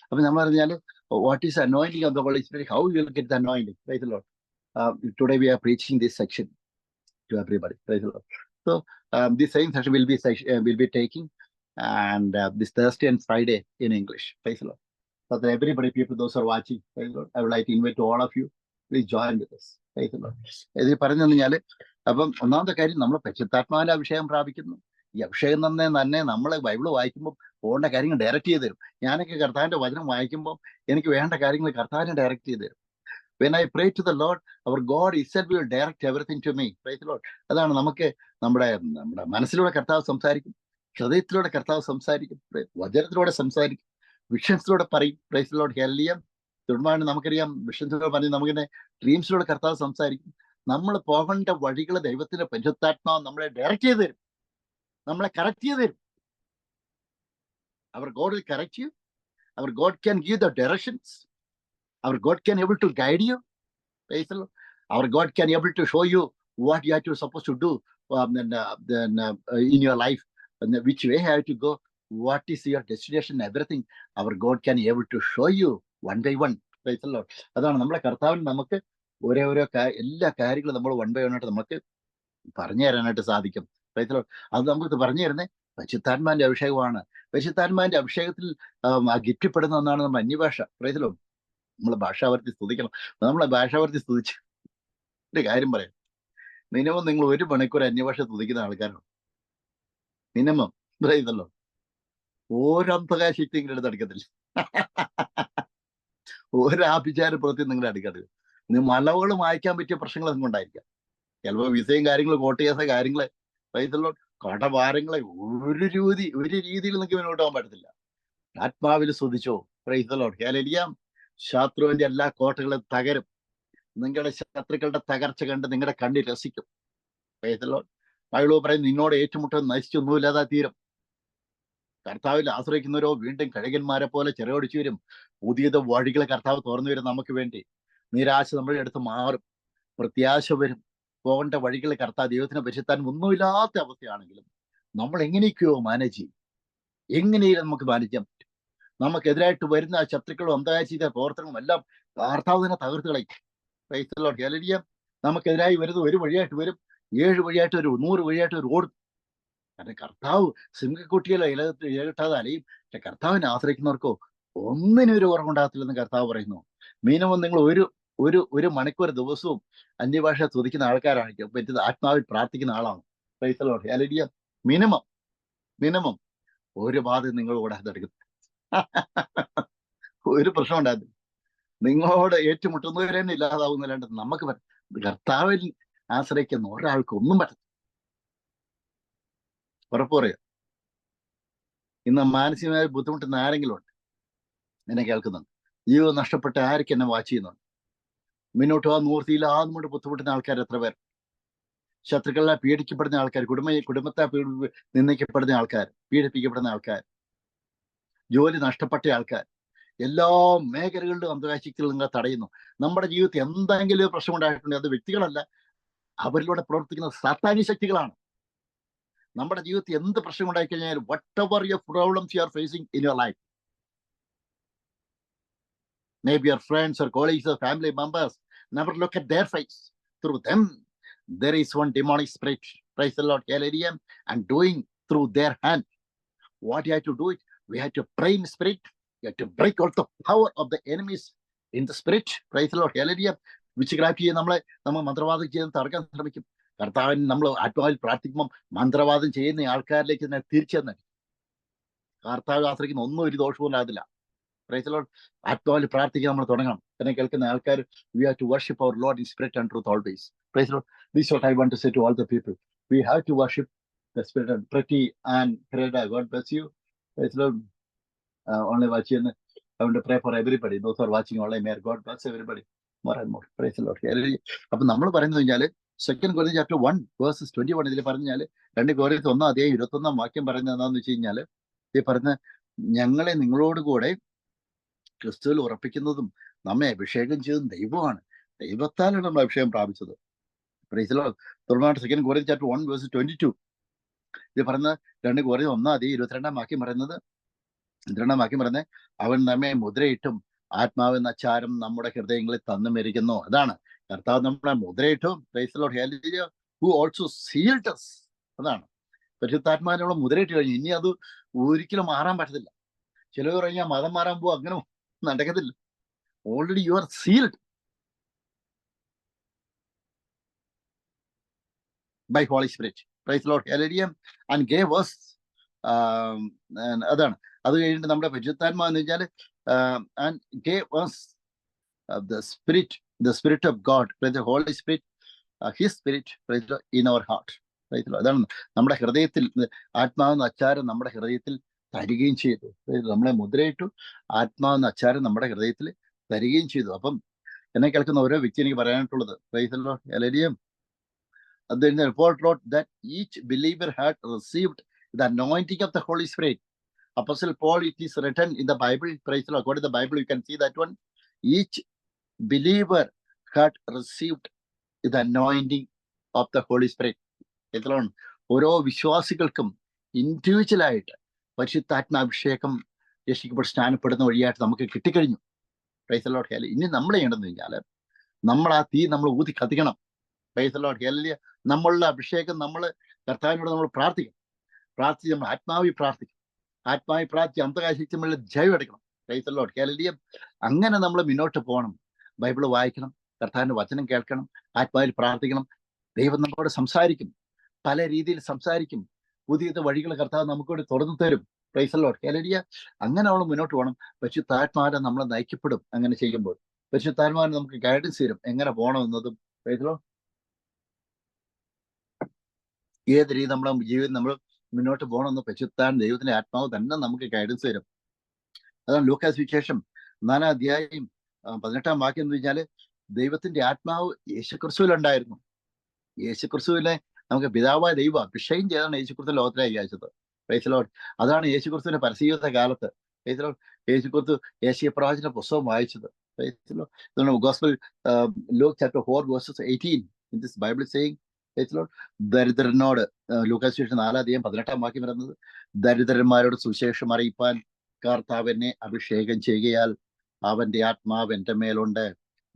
അപ്പൊ നമ്മൾ പറഞ്ഞാൽ, what is the anointing of the Holy Spirit? How you will get the anointing? Praise the Lord. Today we are preaching this section to everybody. Praise the Lord. So this same session will be taking and this Thursday and Friday in English. Praise the Lord. So that everybody, people, those who are watching, praise the Lord, I would like to invite to all of you, please join with us. Praise the Lord. ഇത് പറഞ്ഞു കഴിഞ്ഞാൽ, അപ്പം ഒന്നാമത്തെ കാര്യം, നമ്മൾ പരിശുദ്ധാത്മാവിന്റെ അഭിഷേകം പ്രാപിക്കുന്നു. ഈ അഭിഷേകം തന്നെ നമ്മളെ ബൈബിള് വായിക്കുമ്പോൾ പോകേണ്ട കാര്യങ്ങൾ ഡയറക്റ്റ് ചെയ്ത് തരും. ഞാനൊക്കെ കർത്താവിന്റെ വചനം വായിക്കുമ്പോൾ എനിക്ക് വേണ്ട കാര്യങ്ങൾ കർത്താവിനെ ഡയറക്റ്റ് ചെയ്ത് തരും. When I pray to the Lord, our God itself will direct everything to me. Praise the Lord. അതാണ് നമ്മുടെ മനസ്സിലൂടെ കർത്താവ് സംസാരിക്കും, ഹൃദയത്തിലൂടെ കർത്താവ് സംസാരിക്കും, വചനത്തിലൂടെ സംസാരിക്കും, വിഷൻസിലൂടെ പറയും. Price the Lord. ഹല്ലേലൂയ. തുടർന്ന് നമുക്കറിയാം, വിഷൻസിലൂടെ പറഞ്ഞ് നമുക്കിങ്ങനെ ഡ്രീംസിലൂടെ കർത്താവ് സംസാരിക്കും. നമ്മൾ പോകേണ്ട വഴികൾ ദൈവത്തിന്റെ പരിശുദ്ധാത്മാവ് നമ്മളെ ഡയറക്റ്റ് ചെയ്ത് തരും, നമ്മളെ കറക്റ്റ് ചെയ്ത് തരും. Our God will correct you. Our God can give the directions. Our God can able to guide you. Praise the Lord. Our God can able to show you what you are supposed to do in your life, and which way you have to go, what is your destination, everything. Our God can able to show you one by one. Praise the Lord. അതാണ് നമ്മളെ കർത്താവിന് നമുക്ക് ഓരോ എല്ലാ കാര്യങ്ങളും നമ്മൾ വൺ ബൈ വൺ ആയിട്ട് നമുക്ക് പറഞ്ഞു തരാനായിട്ട് സാധിക്കും. Praise the Lord. അത് നമുക്ക് പറഞ്ഞു തരുന്നത് പരിശുദ്ധാത്മാവിന്റെ അഭിഷേകമാണ്. പരിശുദ്ധാത്മാവിന്റെ അഭിഷേകത്തിൽ ഗിഫ്റ്റിപ്പെടുന്ന ഒന്നാണ് നമ്മുടെ അന്യഭാഷ. Praise the Lord. നമ്മൾ ഭാഷാവർത്തി സ്തുതിക്കണം. നമ്മളെ ഭാഷാവർത്തി സ്തുതിച്ച് ഒരു കാര്യം പറയാം. മിനിമം നിങ്ങൾ 1 മണിക്കൂർ അന്യഭാഷ സ്തുതിക്കുന്ന ആൾക്കാരാണ് മിനിമം. Praise the Lord. ഓരോ അന്ധകാര ശക്തി നിങ്ങളുടെ അടുത്ത് അടുക്കത്തില്ല. ഓരോ ആഭിചാര പ്രവൃത്തി നിങ്ങളുടെ അടുക്കത്തില്ല. മലകൾ മായ്ക്കാൻ പറ്റിയ പ്രശ്നങ്ങൾ നിങ്ങൾക്ക് ഉണ്ടായിരിക്കാം. ചിലപ്പോൾ വിസയും കാര്യങ്ങളും കോട്ട് കേസ കാര്യങ്ങളെ Praise the Lord, കടഭാരങ്ങളെ ഒരു രീതിയിൽ നിങ്ങൾക്ക് മുന്നോട്ട് പോകാൻ പറ്റത്തില്ല. ആത്മാവിൽ സ്തുതിച്ചോ. Praise the Lord. ഹല്ലേലൂയ. ശത്രുവിന്റെ എല്ലാ കോട്ടകളും തകരും. നിങ്ങളുടെ ശത്രുക്കളുടെ തകർച്ച കണ്ട് നിങ്ങളുടെ കണ്ണിൽ രസിക്കും. Praise the Lord. ബൈബിൾ പറയും, നിന്നോട് ഏറ്റുമുട്ടം നശിച്ചൊന്നുമില്ലാതെ തീരും. കർത്താവിൽ ആശ്രയിക്കുന്നവരോ വീണ്ടും കഴുകന്മാരെ പോലെ ചിറകൊടിച്ചു വരും. പുതിയ വഴികളെ കർത്താവ് തുറന്നു വരും നമുക്ക് വേണ്ടി. നിരാശ നമ്മുടെ അടുത്ത് മാറും, പ്രത്യാശ വരും. പോകേണ്ട വഴികളെ കർത്താവ് ദൈവത്തിന് പരിശുദ്ധാൻ ഒന്നുമില്ലാത്ത അവസ്ഥയാണെങ്കിലും നമ്മൾ എങ്ങനെയൊക്കെയോ മാനേജ് ചെയ്യും. എങ്ങനെയും നമുക്ക് മാനേജ് ചെയ്യാൻ പറ്റും. നമുക്കെതിരായിട്ട് വരുന്ന ശത്രുക്കളും അന്ധകാര ചെയ്ത പ്രവർത്തനങ്ങളും എല്ലാം കർത്താവ് തന്നെ തകർത്ത് കളയും. Praise the Lord. ഹല്ലേലൂയ. നമുക്കെതിരായി വരുന്നത് 1 വഴിയായിട്ട് വരും, 7 വഴിയായിട്ട് വരും, 100 വഴിയായിട്ട് വരും, ഓടും. കാരണം കർത്താവ് സിംഹക്കുട്ടികളെ ഇലകിട്ടാതെ അലയും. പക്ഷെ കർത്താവിനെ ആശ്രയിക്കുന്നവർക്കോ ഒന്നിനും ഒരു കുറവുണ്ടാകത്തില്ലെന്ന് കർത്താവ് പറയുന്നു. മിനിമം നിങ്ങൾ ഒരു മണിക്കൂർ ദിവസവും അന്യഭാഷ സ്തുതിക്കുന്ന ആൾക്കാരാണെങ്കിൽ പറ്റുന്നത് ആത്മാവിൽ പ്രാർത്ഥിക്കുന്ന ആളാണ്. Praise the Lord. Hallelujah. Minimum ഒരു ബാധ നിങ്ങൾ കൂടാതെ എടുക്കും. ഒരു പ്രശ്നം ഉണ്ടാകും. നിങ്ങളോട് ഏറ്റുമുട്ടുന്നവരെ തന്നെ ഇല്ലാതാവുന്നില്ലാണ്ട് നമുക്ക് കർത്താവിൽ ആശ്രയിക്കുന്ന ഒരാൾക്ക് ഒന്നും പറ്റത്തില്ല. ഉറപ്പ് പറയുക. ഇന്ന് മാനസികമായി ബുദ്ധിമുട്ടുന്ന ആരെങ്കിലും ഉണ്ട്, എന്നെ കേൾക്കുന്നുണ്ട്, ജീവൻ നഷ്ടപ്പെട്ട ആരൊക്കെ എന്നെ വാച്ച് ചെയ്യുന്നുണ്ട്, മുന്നോട്ട് ആ നിവൃത്തിയിൽ ആദ്യം ബുദ്ധിമുട്ടുന്ന ആൾക്കാർ എത്ര പേർ, ശത്രുക്കളെ പീഡിക്കപ്പെടുന്ന ആൾക്കാർ, കുടുംബത്തെ നിന്ദിക്കപ്പെടുന്ന ആൾക്കാർ, പീഡിപ്പിക്കപ്പെടുന്ന ആൾക്കാർ, ജോലി നഷ്ടപ്പെട്ട ആൾക്കാർ, എല്ലാ മേഖലകളിലും അന്ധകാശക്തികൾ നിങ്ങൾ തടയുന്നു. നമ്മുടെ ജീവിതത്തിൽ എന്തെങ്കിലും പ്രശ്നം ഉണ്ടായിട്ടുണ്ടെങ്കിൽ അത് വ്യക്തികളല്ല, അവരിലൂടെ പ്രവർത്തിക്കുന്ന സാത്താന്യ ശക്തികളാണ്. നമ്മുടെ ജീവിതത്തിൽ എന്ത് പ്രശ്നം ഉണ്ടായിക്കഴിഞ്ഞാൽ whatever your problems you are facing in your life, maybe your friends or colleagues or family members, never look at their face. Through them there is one demonic spirit, praise the Lord, hallelujah, and doing through their hand. What you have to do it, we have to pray in spirit. You have to break out the power of the enemies in the spirit, praise the Lord, hallelujah. വിച്ചുക്രാഫ്റ്റ് നമ്മൾ മന്ത്രവാദം ചെയ്ത് തടക്കാൻ ശ്രമിക്കും. കർത്താവിന് നമ്മൾ ആത്മാവിൽ പ്രാർത്ഥിക്കുമ്പോൾ മന്ത്രവാദം ചെയ്യുന്ന ആൾക്കാരിലേക്ക് തന്നെ തിരിച്ചെന്ന് കർത്താവ് ആശ്രയിക്കുന്ന ഒന്നും ഒരു ദോഷവും ഉണ്ടാകത്തില്ല. Praise the Lord. ആത്മാവിൽ പ്രാർത്ഥിക്കാൻ നമ്മൾ തുടങ്ങണം. എന്നെ കേൾക്കുന്ന ആൾക്കാർ, we have to worship our Lord in spirit and truth always. Praise the Lord. This is what I want to say to all the people. We have to worship the spirit. And Pretty and Freda, God bless you. Praise the Lord. Only watching. I want to pray for everybody. Those who are watching online, may God bless everybody more and more. Praise the Lord. അപ്പൊ നമ്മൾ പറയുന്നത് കഴിഞ്ഞാല് 2 Corinthians chapter 1 verses 21 ഇതിൽ പറഞ്ഞാല് 2 Corinthians 1:21 വാക്യം പറയുന്നത് എന്താണെന്ന് വെച്ച് കഴിഞ്ഞാല് ഈ പറഞ്ഞ ഞങ്ങളെ നിങ്ങളോട് കൂടെ ക്രിസ്തുവിൽ ഉറപ്പിക്കുന്നതും നമ്മെ അഭിഷേകം ചെയ്തതും ദൈവമാണ്. ദൈവത്താലാണ് നമ്മൾ അഭിഷേകം പ്രാപിച്ചത്. Praise the Lord. തുടർന്നാണ് 2 Corinthians chapter 1 verses 22 ഇത് പറഞ്ഞ 2 Corinthians 1:22 വാക്യം പറയുന്നത് അവൻ നമ്മെ മുദ്രയിട്ടും ആത്മാവെന്ന അച്ചാരം നമ്മുടെ ഹൃദയങ്ങളിൽ തന്നുമിരിക്കുന്നു. അതാണ് കർത്താവ് നമ്മളെ മുദ്രയിട്ടും. Praise the Lord. Hallelujah. Who also sealed us. അതാണ് പരിശുദ്ധാത്മാവിനുള്ള മുദ്രയിട്ട് കഴിഞ്ഞു. ഇനി അത് ഒരിക്കലും മാറാൻ പറ്റത്തില്ല. ചിലവർ കഴിഞ്ഞാൽ മതം മാറാൻ പോകും, അങ്ങനെ നടക്കത്തില്ല. Already you are sealed by Holy Spirit. Praise the Lord. Hallelujah. And gave us അതാണ്. അത് കഴിഞ്ഞിട്ട് നമ്മുടെ പരിശുദ്ധാത്മാ എന്ന് വെച്ചാൽ and gave us the spirit of God, the Holy Spirit, his spirit, in our heart. അതാണ് നമ്മുടെ ഹൃദയത്തിൽ ആത്മാവെന്ന അച്ചാരം നമ്മുടെ ഹൃദയത്തിൽ തരികയും ചെയ്തു. നമ്മളെ മുദ്രയിട്ടു, ആത്മാവെന്ന അച്ചാരം നമ്മുടെ ഹൃദയത്തിൽ തരികയും ചെയ്തു. അപ്പം എന്നെ കേൾക്കുന്ന ഓരോ വ്യക്തി എനിക്ക് പറയാനായിട്ടുള്ളത്, Praise the Lord. Hallelujah. The report wrote that each believer had received the anointing of the Holy Spirit. Apostle Paul, it is written in the Bible, praise the Lord, according to the Bible, you can see that one. Each believer had received ഇത് anointing of the Holy Spirit. എത്രയാണ് ഓരോ വിശ്വാസികൾക്കും ഇൻഡിവിജ്വലായിട്ട് പരിശുദ്ധാത്മാഭിഷേകം രക്ഷിക്കപ്പെട്ട് സ്നാനപ്പെടുന്ന വഴിയായിട്ട് നമുക്ക് കിട്ടിക്കഴിഞ്ഞു. Praise the Lord. ഹല്ലേലൂയ. ഇനി നമ്മൾ ചെയ്യണമെന്ന് കഴിഞ്ഞാൽ നമ്മൾ ആ തീ നമ്മൾ ഊതി കത്തിക്കണം. Praise the Lord. ഹല്ലേലൂയ. നമ്മളുടെ അഭിഷേകം നമ്മൾ കർത്താവിനോട് നമ്മൾ പ്രാർത്ഥിച്ച് നമ്മൾ ആത്മാവിൽ പ്രാർത്ഥിക്കും. ആത്മാവിൽ പ്രാർത്ഥിച്ച് അന്ധകാശിച്ച് നമ്മൾ ജയം എടുക്കണം. Price the Lord. ഹല്ലേലൂയ. അങ്ങനെ നമ്മൾ മുന്നോട്ട് പോകണം. ബൈബിൾ വായിക്കണം, കർത്താവിന്റെ വചനം കേൾക്കണം, ആത്മാവിൽ പ്രാർത്ഥിക്കണം. ദൈവം നമ്മളോട് സംസാരിക്കും, പല രീതിയിൽ സംസാരിക്കും. പുതിയ വഴികൾ കർത്താവ് നമുക്കോട് തുറന്നു തരും. Price the Lord. ഹല്ലേലൂയ. അങ്ങനെ നമ്മൾ മുന്നോട്ട് പോകണം. പരിശുദ്ധാത്മാവിനെ നമ്മൾ നയിക്കപ്പെടും. അങ്ങനെ ചെയ്യുമ്പോൾ പരിശുദ്ധാത്മാവിനെ നമുക്ക് ഗൈഡൻസ് തരും എങ്ങനെ പോകണമെന്നതും. Price the Lord. ഏത് രീതി നമ്മുടെ ജീവിതം നമ്മൾ മുന്നോട്ട് പോകണമെന്ന് പരിശുദ്ധാത്മാ ദൈവത്തിന്റെ ആത്മാവ് തന്നെ നമുക്ക് ഗൈഡൻസ് തരും. അതാണ് ലൂക്കാ സുവിശേഷം 4-ാം അധ്യായം 18-ാം വാക്യം എന്ന് വെച്ചാല് ദൈവത്തിന്റെ ആത്മാവ് യേശുക്രിസ്തുവിലുണ്ടായിരുന്നു. യേശുക്രിസ്തുവിനെ നമുക്ക് പിതാവായ ദൈവം അഭിഷേകം ചെയ്താണ് യേശുക്രിസ്തു ലോകത്തിലേക്ക് അയച്ചത്. Price the Lord. അതാണ് യേശുക്രിസ്തുവിന്റെ പരസ്യജീവിത കാലത്ത് പ്രൈസ് ദി ലോർഡ് യേശുക്രിസ്തു യേശയ്യാ പ്രവാചകന്റെ പുസ്തകം വായിച്ചത്. Praise the Lord. ഇതാണ് gospel Luke chapter 4 verses 18 in this Bible saying, praise the Lord, ദരിദ്രനോട് ലൂക്കാ സുവിശേഷം 4-ാം അധ്യായം 18-ാം വാക്യം വരുന്നത്, ദരിദ്രന്മാരോട് സുവിശേഷം അറിയിപ്പാൻ കർത്താവിനെ അഭിഷേകം ചെയ്യുകയാൽ അവന്റെ ആത്മാവ് എന്റെ മേലുണ്ട്.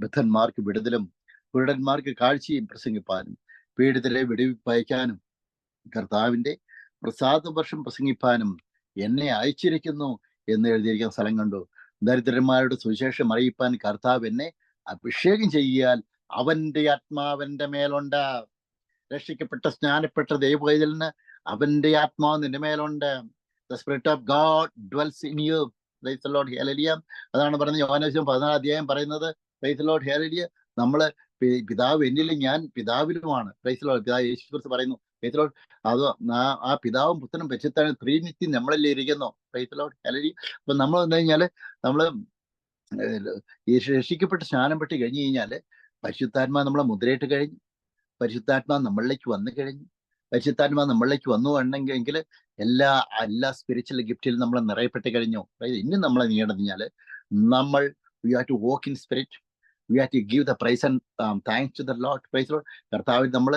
ബദ്ധന്മാർക്ക് വിടുതലും കുരുടന്മാർക്ക് കാഴ്ചയും പ്രസംഗിപ്പാനും പീഡിതരെ വിടുവിപ്പയക്കാനും കർത്താവിന്റെ പ്രസാദവർഷം പ്രസംഗിപ്പാനും എന്നെ അയച്ചിരിക്കുന്നു എന്ന് എഴുതിയിരിക്കുന്ന സ്ഥലം കണ്ടു. ദരിദ്രന്മാരുടെ സുവിശേഷം അറിയിപ്പാൻ കർത്താവ് എന്നെ അഭിഷേകം ചെയ്യാൽ അവന്റെ ആത്മാവന്റെ മേലുണ്ട്. രക്ഷിക്കപ്പെട്ട സ്നാനപ്പെട്ട ദൈവവൈതലിന് അവന്റെ ആത്മാവ് നിന്റെ മേലുണ്ട്. The spirit of God dwells in you. Praise the Lord. Hallelujah. അതാണ് പറയുന്നത് യോഹന്നാൻ 14-ാം അധ്യായം പറയുന്നത്. Praise the Lord. Hallelujah. നമ്മള് പിതാവ് എന്നിലും ഞാൻ പിതാവിലുമാണ്. Price the Lord. പിതാവ് യേശുക്രിസ്തു പറയുന്നു. Price the Lord. അത് ആ പിതാവും പുത്രനും പരിശുദ്ധാത്മാവും ട്രിനിറ്റി നമ്മളല്ലേ ഇരിക്കുന്നു. Price the Lord. ഹല്ലേലൂയ. അപ്പൊ നമ്മൾ എന്താ കഴിഞ്ഞാല് നമ്മള് രക്ഷിക്കപ്പെട്ട് സ്നാനം പെട്ട് കഴിഞ്ഞു കഴിഞ്ഞാല് പരിശുദ്ധാത്മാ നമ്മളെ മുദ്രയിട്ട് കഴിഞ്ഞു. പരിശുദ്ധാത്മാ നമ്മളിലേക്ക് വന്നു കഴിഞ്ഞു. പരിശുദ്ധാത്മാ നമ്മളിലേക്ക് വന്നു എന്നെങ്കിൽ എല്ലാ സ്പിരിച്വൽ ഗിഫ്റ്റിലും നമ്മൾ നിറയപ്പെട്ട് കഴിഞ്ഞു. ഇനി നമ്മളെ നീണ്ടതിഞ്ഞാല് നമ്മൾ we have to walk in Spirit. We have to give the praise and thanks to the Lord. Praise Lord. കർത്താവിൽ നമ്മൾ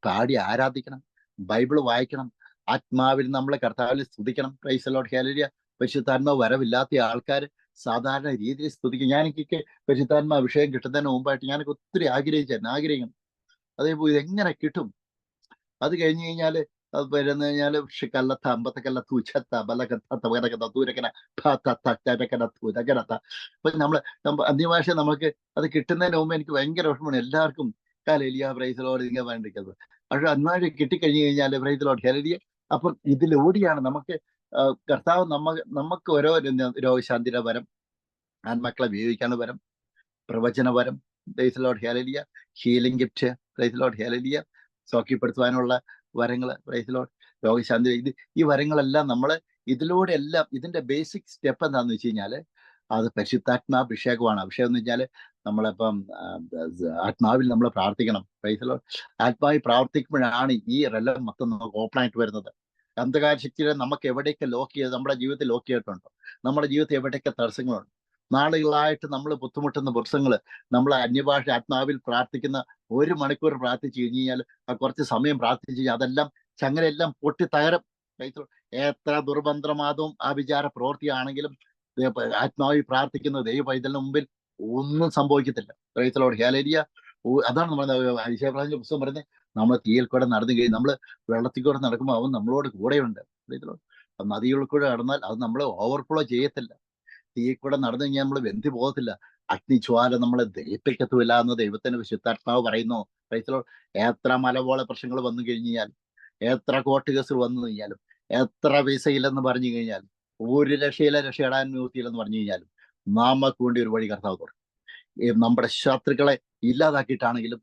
പാടി ആരാധിക്കണം, ബൈബിൾ വായിക്കണം, ആത്മാവിൽ നമ്മൾ കർത്താവിൽ സ്തുതിക്കണം. Price Lord. ഹല്ലേലൂയ. പരിശുദ്ധാത്മാവ് വരവില്ലാത്ത ആൾക്കാർ സാധാരണ രീതിയിൽ സ്തുതിക്കും. ഞാനെനിക്ക് പരിശുദ്ധാത്മാ അഭിഷേകം കിട്ടുന്നതിന് മുമ്പായിട്ട് ഞാനൊക്കെ ഒത്തിരി ആഗ്രഹിക്കണം. അതേപോലെ ഇതെങ്ങനെ കിട്ടും? അത് കഴിഞ്ഞ് കഴിഞ്ഞാല് അത് വരുന്ന കഴിഞ്ഞാല് കല്ലത്ത അമ്പത്തക്കല്ലത്ത് ഉച്ചത്ത ബലകത്ത തൂരക്കന തൂരക്കനത്ത. അപ്പൊ നമ്മള് അന്യഭാഷ നമുക്ക് അത് കിട്ടുന്നതിന് മുമ്പ് എനിക്ക് ഭയങ്കര വിഷമമാണ്. എല്ലാവർക്കും ഹല്ലേലൂയ പ്രൈസ് ലോർഡ് ഇങ്ങനെ വേണ്ടിക്കുന്നത്. പക്ഷെ അന്മാര് കിട്ടിക്കഴിഞ്ഞു കഴിഞ്ഞാല് പ്രൈസ് ലോർഡ് ഹല്ലേലൂയ. അപ്പം ഇതിലൂടെയാണ് നമുക്ക് കർത്താവ് നമുക്ക് ഓരോ രോഗശാന്തിയുടെ വരം, ആൺമക്കളെ ഉപയോഗിക്കാനുള്ള വരം, പ്രവചന വരം, പ്രൈസ് ലോർഡ് ഹല്ലേലൂയ, ഹീലിംഗ് ഗിഫ്റ്റ്, പ്രൈസ് ലോർഡ് ഹല്ലേലൂയ, സൗഖ്യപ്പെടുത്തുവാനുള്ള വരങ്ങൾ, പ്രൈസ് ലോർഡ്, രോഗശാന്തി, ഈ വരങ്ങളെല്ലാം നമ്മൾ ഇതിലൂടെ എല്ലാം ഇതിന്റെ ബേസിക് സ്റ്റെപ്പ് എന്താണെന്ന് വെച്ച് കഴിഞ്ഞാല് അത് പരിശുദ്ധാത്മാഭിഷേകമാണ്. അഭിഷേകം എന്ന് വെച്ചാൽ നമ്മളിപ്പം ആത്മാവിൽ നമ്മൾ പ്രാർത്ഥിക്കണം. Praise Lord. ആത്മാവിൽ പ്രാർത്ഥിക്കുമ്പോഴാണ് ഈ റെലം മൊത്തം നമുക്ക് ഓപ്പൺ ആയിട്ട് വരുന്നത്. അന്ധകാര ശക്തിയെ നമുക്ക് എവിടെയൊക്കെ ലോക്ക് ചെയ്ത് നമ്മുടെ ജീവിതത്തിൽ ലോക്ക് ചെയ്തിട്ടുണ്ടോ, നമ്മുടെ ജീവിതത്തിൽ എവിടെയൊക്കെ തടസ്സങ്ങളുണ്ട്, നാളുകളായിട്ട് നമ്മൾ ബുദ്ധിമുട്ടുന്ന പ്രശ്നങ്ങൾ, നമ്മൾ അന്യഭാഷ ആത്മാവിൽ പ്രാർത്ഥിക്കുന്ന 1 മണിക്കൂർ പ്രാർത്ഥിച്ചു കഴിഞ്ഞ് കഴിഞ്ഞാൽ കുറച്ച് സമയം പ്രാർത്ഥിച്ചു കഴിഞ്ഞാൽ അതെല്ലാം ചങ്ങലെല്ലാം പൊട്ടി തകരും. എത്ര ദുർബന്ധമാതും ആ വിചാര പ്രവൃത്തിയാണെങ്കിലും ആത്മാവിൽ പ്രാർത്ഥിക്കുന്ന ദൈവ പൈതലിന് മുമ്പിൽ ഒന്നും സംഭവിക്കത്തില്ല. Price the Lord hallelujah. അതാണ് നമ്മൾ ഐശയ്യാ പുസ്തകം പറയുന്നത്. നമ്മൾ തീയിൽ കൂടെ നടന്നു കഴിഞ്ഞ് നമ്മൾ വെള്ളത്തിൽ കൂടെ നടക്കുമ്പോൾ അവൻ നമ്മളോട് കൂടെയുണ്ട്. Price the Lord. നദികളിൽ കൂടെ നടന്നാൽ അത് നമ്മൾ ഓവർഫ്ലോ ചെയ്യത്തില്ല. തീയിൽ കൂടെ നടന്നു കഴിഞ്ഞാൽ നമ്മൾ വെന്തി പോകത്തില്ല. അഗ്നിജ്വാല നമ്മളെ ദഹിപ്പിക്കത്തുമില്ല എന്ന് ദൈവത്തിന്റെ വിശുദ്ധാത്മാവ് പറയുന്നു. Price the Lord. എത്ര മലപോലെ പ്രശ്നങ്ങൾ വന്നു കഴിഞ്ഞാൽ, എത്ര കോർട്ട് കേസുകൾ വന്നു കഴിഞ്ഞാലും, എത്ര വിസയില്ലെന്ന് പറഞ്ഞു കഴിഞ്ഞാലും, ഒരു രക്ഷയിടാൻ നിവൃത്തിയില്ലെന്ന് പറഞ്ഞു കഴിഞ്ഞാലും നമുക്ക് വേണ്ടി ഒരു വഴി കർത്താവ് തുറക്കും. നമ്മുടെ ശത്രുക്കളെ ഇല്ലാതാക്കിയിട്ടാണെങ്കിലും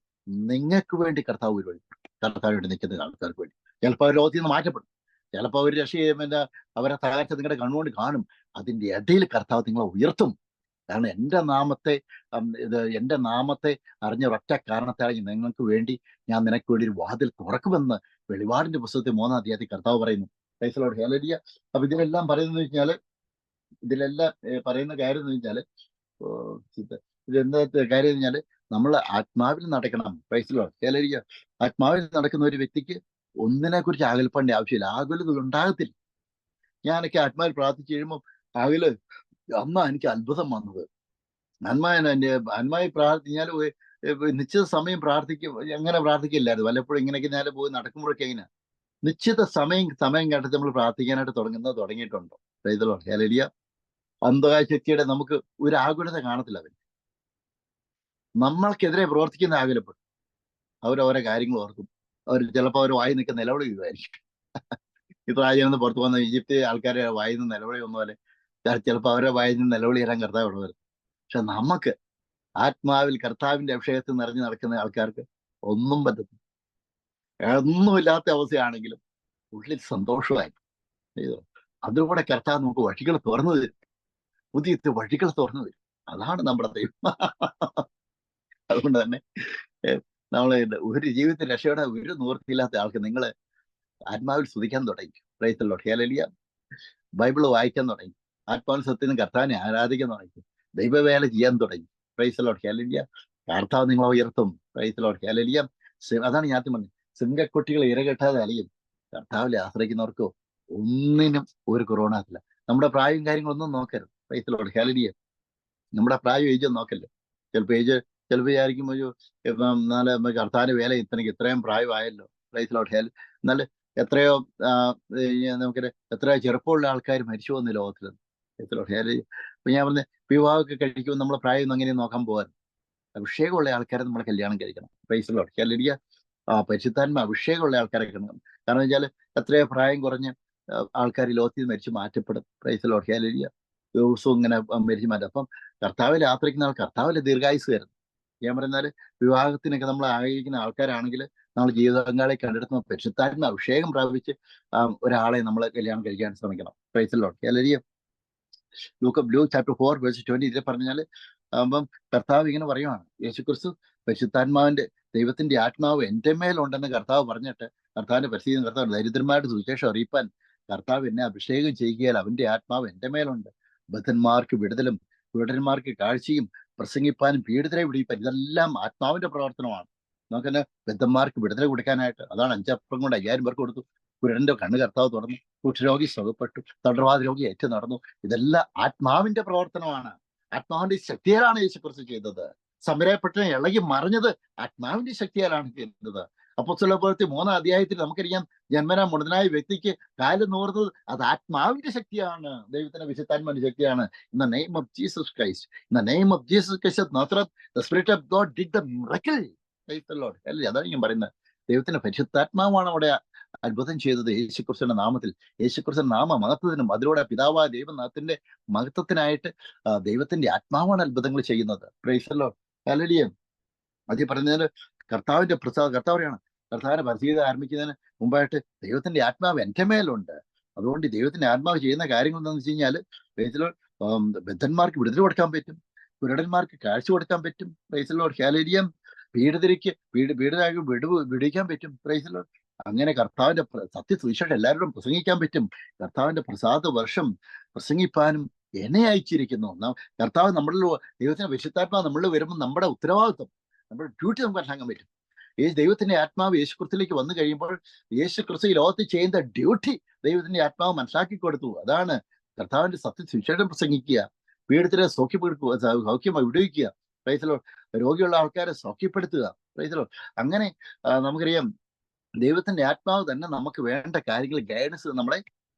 നിങ്ങൾക്ക് വേണ്ടി കർത്താവ് ഒരു വഴി, കർത്താവ് വേണ്ടി നിൽക്കുന്ന ആൾക്കാർക്ക് വേണ്ടി. ചിലപ്പോൾ അവർ ലോകത്തിൽ നിന്ന് മാറ്റപ്പെടും, ചിലപ്പോൾ അവർ രക്ഷ അവരെ തകർച്ച നിങ്ങളുടെ കണ്ണുകൊണ്ട് കാണും. അതിന്റെ ഇടയിൽ കർത്താവ് നിങ്ങളെ ഉയർത്തും. കാരണം എൻ്റെ നാമത്തെ അറിഞ്ഞ ഒറ്റ കാരണത്താൽ നിങ്ങൾക്ക് വേണ്ടി ഞാൻ നിനക്ക് വേണ്ടി ഒരു വാതിൽ തുറക്കുമെന്ന് വെളിപാടിന്റെ പുസ്തകത്തിൽ 3-ാം അധ്യായത്തിൽ കർത്താവ് പറയുന്നു. Price the Lord hallelujah. അപ്പൊ ഇതിലെല്ലാം പറയുന്നത് വെച്ചാല് ഇതിലെല്ലാം പറയുന്ന കാര്യം എന്ന് വെച്ചാല് ഇതെന്താ കാര്യം എന്ന് വെച്ചാല് നമ്മൾ ആത്മാവിൽ നടക്കണം. Praise Lord. ഹല്ലേലൂയ. ആത്മാവിൽ നടക്കുന്ന ഒരു വ്യക്തിക്ക് ഒന്നിനെ കുറിച്ച് ആകുലപ്പെടേണ്ട ആവശ്യമില്ല. ആകുലത ഉണ്ടാകത്തില്ല. ഞാനൊക്കെ ആത്മാവിൽ പ്രാർത്ഥിച്ചു കഴിയുമ്പോൾ ആകുല അമ്മ എനിക്ക് അത്ഭുതം വന്നത്. ആത്മാവിൽ പ്രാർത്ഥിച്ചാൽ നിശ്ചിത സമയം പ്രാർത്ഥിക്കും. എങ്ങനെ പ്രാർത്ഥിക്കില്ലായിരുന്നു. വല്ലപ്പോഴും ഇങ്ങനെയൊക്കെ ഞാൻ പോയി നടക്കുമ്പോഴൊക്കെ എങ്ങനെ നിശ്ചിത സമയം കണ്ടിട്ട് നമ്മൾ പ്രാർത്ഥിക്കാനായിട്ട് തുടങ്ങിയിട്ടുണ്ടോ? Praise the Lord. ഹല്ലേലൂയ. അന്ധകാര ശക്തിയുടെ നമുക്ക് ഒരു ആകുലത കാണത്തില്ല. അവൻ നമ്മൾക്കെതിരെ പ്രവർത്തിക്കുന്ന ആകുലപ്പെടും. അവരോരോ കാര്യങ്ങൾ ഓർക്കും. അവർ ചിലപ്പോൾ അവർ വായി നിൽക്കുന്ന നിലവിളി ഇതുമായിരിക്കും. ഈ പ്രായം നിന്ന് പുറത്തു വന്ന ഈജിപ്ത് ആൾക്കാരെ വായിൽ നിന്ന് നിലവിളി ഒന്നും പോലെ ചിലപ്പോൾ അവരെ വായിൽ നിന്ന് നിലവിളി തരാൻ കർത്താവ് ഇവിടെ വരും. പക്ഷെ നമുക്ക് ആത്മാവിൽ കർത്താവിന്റെ അഭിഷേകത്തിൽ നിറഞ്ഞു നടക്കുന്ന ആൾക്കാർക്ക് ഒന്നും പറ്റത്തില്ല. ഒന്നുമില്ലാത്ത അവസ്ഥയാണെങ്കിലും ഉള്ളിൽ സന്തോഷമായി. അതിലൂടെ കർത്താവ് നമുക്ക് വഴികൾ തുറന്നു തരും. പുതിയ വഴികൾ തുറന്നു തരും. അതാണ് നമ്മുടെ ദൈവം. അതുകൊണ്ട് തന്നെ നമ്മൾ ഒരു ജീവിതത്തിൽ രക്ഷയുടെ ഒരു നിവൃത്തിയില്ലാത്ത ആൾക്ക് നിങ്ങൾ ആത്മാവിൽ സ്തുതിക്കാൻ തുടങ്ങി. Price the Lord. Hallelujah. Bible വായിക്കാൻ തുടങ്ങി. ആത്മാവിൽ സത്യത്തിന് കർത്താവിനെ ആരാധിക്കാൻ തുടങ്ങി. ദൈവവേല ചെയ്യാൻ തുടങ്ങി. Price the Lord. ഹല്ലേലൂയ. കർത്താവ് നിങ്ങളെ ഉയർത്തും. Price the Lord. ഹല്ലേലൂയ. അതാണ് ഞാൻ പറഞ്ഞത്. സിംഹക്കുട്ടികൾ ഇരകെട്ടാതെ അലിയും. കർത്താവിലെ ആശ്രയിക്കുന്നവർക്ക് ഒന്നിനും ഒരു കുറവുണ്ടാകത്തില്ല. നമ്മുടെ പ്രായവും കാര്യങ്ങളൊന്നും നോക്കരുത്. Price the Lord. ഹല്ലേലൂയ. നമ്മുടെ പ്രായം ഏജ് നോക്കല്ലേ. ചിലപ്പോൾ വിചാരിക്കും ഒരു എന്നാല് കർത്താവിന്റെ വേല ഇത്രയും പ്രായമായല്ലോ. Price the Lord. എന്നാൽ എത്രയോ നമുക്കൊരു എത്രയോ ചെറുപ്പമുള്ള ആൾക്കാർ മരിച്ചു പോകുന്ന ലോകത്തിൽ. Price the Lord. അപ്പൊ ഞാൻ പറഞ്ഞ വിവാഹമൊക്കെ കഴിക്കുമ്പോൾ നമ്മളെ പ്രായം അങ്ങനെ നോക്കാൻ പോകാൻ അഭിഷേകമുള്ള ആൾക്കാരെ നമ്മൾ കല്യാണം കഴിക്കണം. Price the Lord. ഹല്ലേലൂയ. പരിശുദ്ധാത്മ അഭിഷേകമുള്ള ആൾക്കാരെ കിട്ടണം. കാരണം വെച്ചാൽ എത്രയോ പ്രായം കുറഞ്ഞ ആൾക്കാർ ലോകത്തിൽ മരിച്ചു മാറ്റപ്പെടും. Praise the Lord. ഹല്ലേലൂയ. ദിവസവും ഇങ്ങനെ മരിച്ചു മാറ്റും. അപ്പം കർത്താവിൽ ആശ്രയിക്കുന്ന ആൾ കർത്താവിലെ ദീർഘായുസ് വരുന്നു. ഞാൻ പറയുന്നത് വിവാഹത്തിനൊക്കെ നമ്മൾ ആഗ്രഹിക്കുന്ന ആൾക്കാരാണെങ്കിൽ നമ്മൾ ജീവിത പങ്കാളിയെ കണ്ടെടുത്തുന്ന പരിശുദ്ധാത്മ അഭിഷേകം പ്രാപിച്ച് ഒരാളെ നമ്മൾ കല്യാണം കഴിക്കാൻ ശ്രമിക്കണം. Praise the Lord. Hallelujah. Luke chapter 4:20 ഇതിൽ പറഞ്ഞാൽ അപ്പം കർത്താവ് ഇങ്ങനെ പറയുവാണ്. യേശുക്രിസ്തു പരിശുദ്ധാത്മാവിന്റെ ദൈവത്തിന്റെ ആത്മാവ് എൻ്റെ മേലുണ്ടെന്ന് കർത്താവ് പറഞ്ഞിട്ട് കർത്താവിന്റെ പരിശീലനം കർത്താവ് ദരിദ്രന്മാരുടെ സുവിശേഷം അറിയിപ്പാൻ കർത്താവ് എന്നെ അഭിഷേകം ചെയ്യുകയാൽ അവന്റെ ആത്മാവ് എൻ്റെ മേലുണ്ട്. ബദ്ധന്മാർക്ക് വിടുതലും കുരുടന്മാർക്ക് കാഴ്ചയും പ്രസംഗിപ്പാനും പീഡിതരെ വിടിയിപ്പാൻ ഇതെല്ലാം ആത്മാവിന്റെ പ്രവർത്തനമാണ്. നമുക്കെന്നെ ബദ്ധന്മാർക്ക് വിടുതല കൊടുക്കാനായിട്ട് അതാണ് 5 അപ്പം കൊണ്ട് 5000 പേർക്ക് കൊടുത്തു. കുരുടന്റെ കണ്ണ് കർത്താവ് തുറന്നു. കുഷ്ഠരോഗി സുഖപ്പെട്ടു. തളർവാദ രോഗി ഏറ്റു നടന്നു. ഇതെല്ലാം ആത്മാവിന്റെ പ്രവർത്തനമാണ്. ആത്മാവിന്റെ ശക്തിയാലാണ് യേശുക്രിസ്തു ചെയ്തത്. സമരപ്പെട്ട ഇളകി മറിഞ്ഞത് ആത്മാവിന്റെ ശക്തിയാലാണ് ചെയ്തത്. അപ്പോസ്തലപ്രവൃത്തി 3-ാം അധ്യായത്തിൽ നമുക്കറിയാം ജന്മനാ മുടന്തനായ വ്യക്തിക്ക് കാല് നൂർന്നത് അത് ആത്മാവിന്റെ ശക്തിയാണ്. ദൈവത്തിന്റെ വിശുദ്ധാത്മാവിന്റെ ശക്തിയാണ്. In the name of Jesus Christ, in the name of Jesus Christ of നാസറത്ത്, the Spirit of God did the miracle. Price the Lord. അല്ലേ, അതാണ് ഞാൻ പറയുന്നത്. ദൈവത്തിന്റെ പരിശുദ്ധാത്മാവാണ് അവിടെ അത്ഭുതം ചെയ്തത്. യേശുക്രിസ്തുവിന്റെ നാമത്തിൽ, യേശുക്രിസ്തുവിന്റെ നാമ മഹത്വത്തിനും അതിലൂടെ പിതാവായ ദൈവനാഥത്തിന്റെ മഹത്വത്തിനായിട്ട് ദൈവത്തിന്റെ ആത്മാവാണ് അത്ഭുതങ്ങൾ ചെയ്യുന്നത്. Price the Lord. ഹല്ലേലൂയ. അത് പറഞ്ഞതിന് കർത്താവിന്റെ കർത്താവിനെയാണ് കർത്താവിനെ പരിശീലനം ആരംഭിക്കുന്നതിന് മുമ്പായിട്ട് ദൈവത്തിന്റെ ആത്മാവ് എൻ്റെ മേലുണ്ട്. അതുകൊണ്ട് ദൈവത്തിന്റെ ആത്മാവ് ചെയ്യുന്ന കാര്യങ്ങൾ എന്താണെന്ന് വെച്ച് കഴിഞ്ഞാൽ ബദ്ധന്മാർക്ക് വിടുതൽ കൊടുക്കാൻ പറ്റും. കുരുടന്മാർക്ക് കാഴ്ച കൊടുക്കാൻ പറ്റും. Price the Lord. ഹല്ലേലൂയ. പീഡിതർക്ക് വിടിക്കാൻ പറ്റും. Price the Lord. അങ്ങനെ കർത്താവിന്റെ സത്യസുവിശേഷം എല്ലാവരോടും പ്രസംഗിക്കാൻ പറ്റും. കർത്താവിന്റെ പ്രസാദ വർഷം പ്രസംഗിപ്പാനും എന്നെ അയച്ചിരിക്കുന്നു. കർത്താവ് നമ്മളിൽ ദൈവത്തിന്റെ വിശുദ്ധാത്മാവ് നമ്മളിൽ വരുമ്പോൾ നമ്മുടെ ഉത്തരവാദിത്വം, നമ്മുടെ ഡ്യൂട്ടി നമുക്ക് മനസ്സിലാക്കാൻ പറ്റും. ഈ ദൈവത്തിന്റെ ആത്മാവ് യേശുക്രിസ്തുവിലേക്ക് വന്നു കഴിയുമ്പോൾ യേശുക്രിസ്തു ഈ ലോകത്ത് ചെയ്യുന്ന ഡ്യൂട്ടി ദൈവത്തിന്റെ ആത്മാവ് മനസ്സിലാക്കി കൊടുത്തു. അതാണ് കർത്താവിന്റെ സത്യസുവിശേഷം പ്രസംഗിക്കുക, പീഡിതരെ സൗഖ്യമായി വിടുവിക്കുക. Praise the Lord. രോഗിയുള്ള ആൾക്കാരെ സൗഖ്യപ്പെടുത്തുക. Price the Lord. അങ്ങനെ നമുക്കറിയാം ദൈവത്തിന്റെ ആത്മാവ് തന്നെ നമുക്ക് വേണ്ട കാര്യങ്ങൾ ഗൈഡൻസ് നമ്മളെ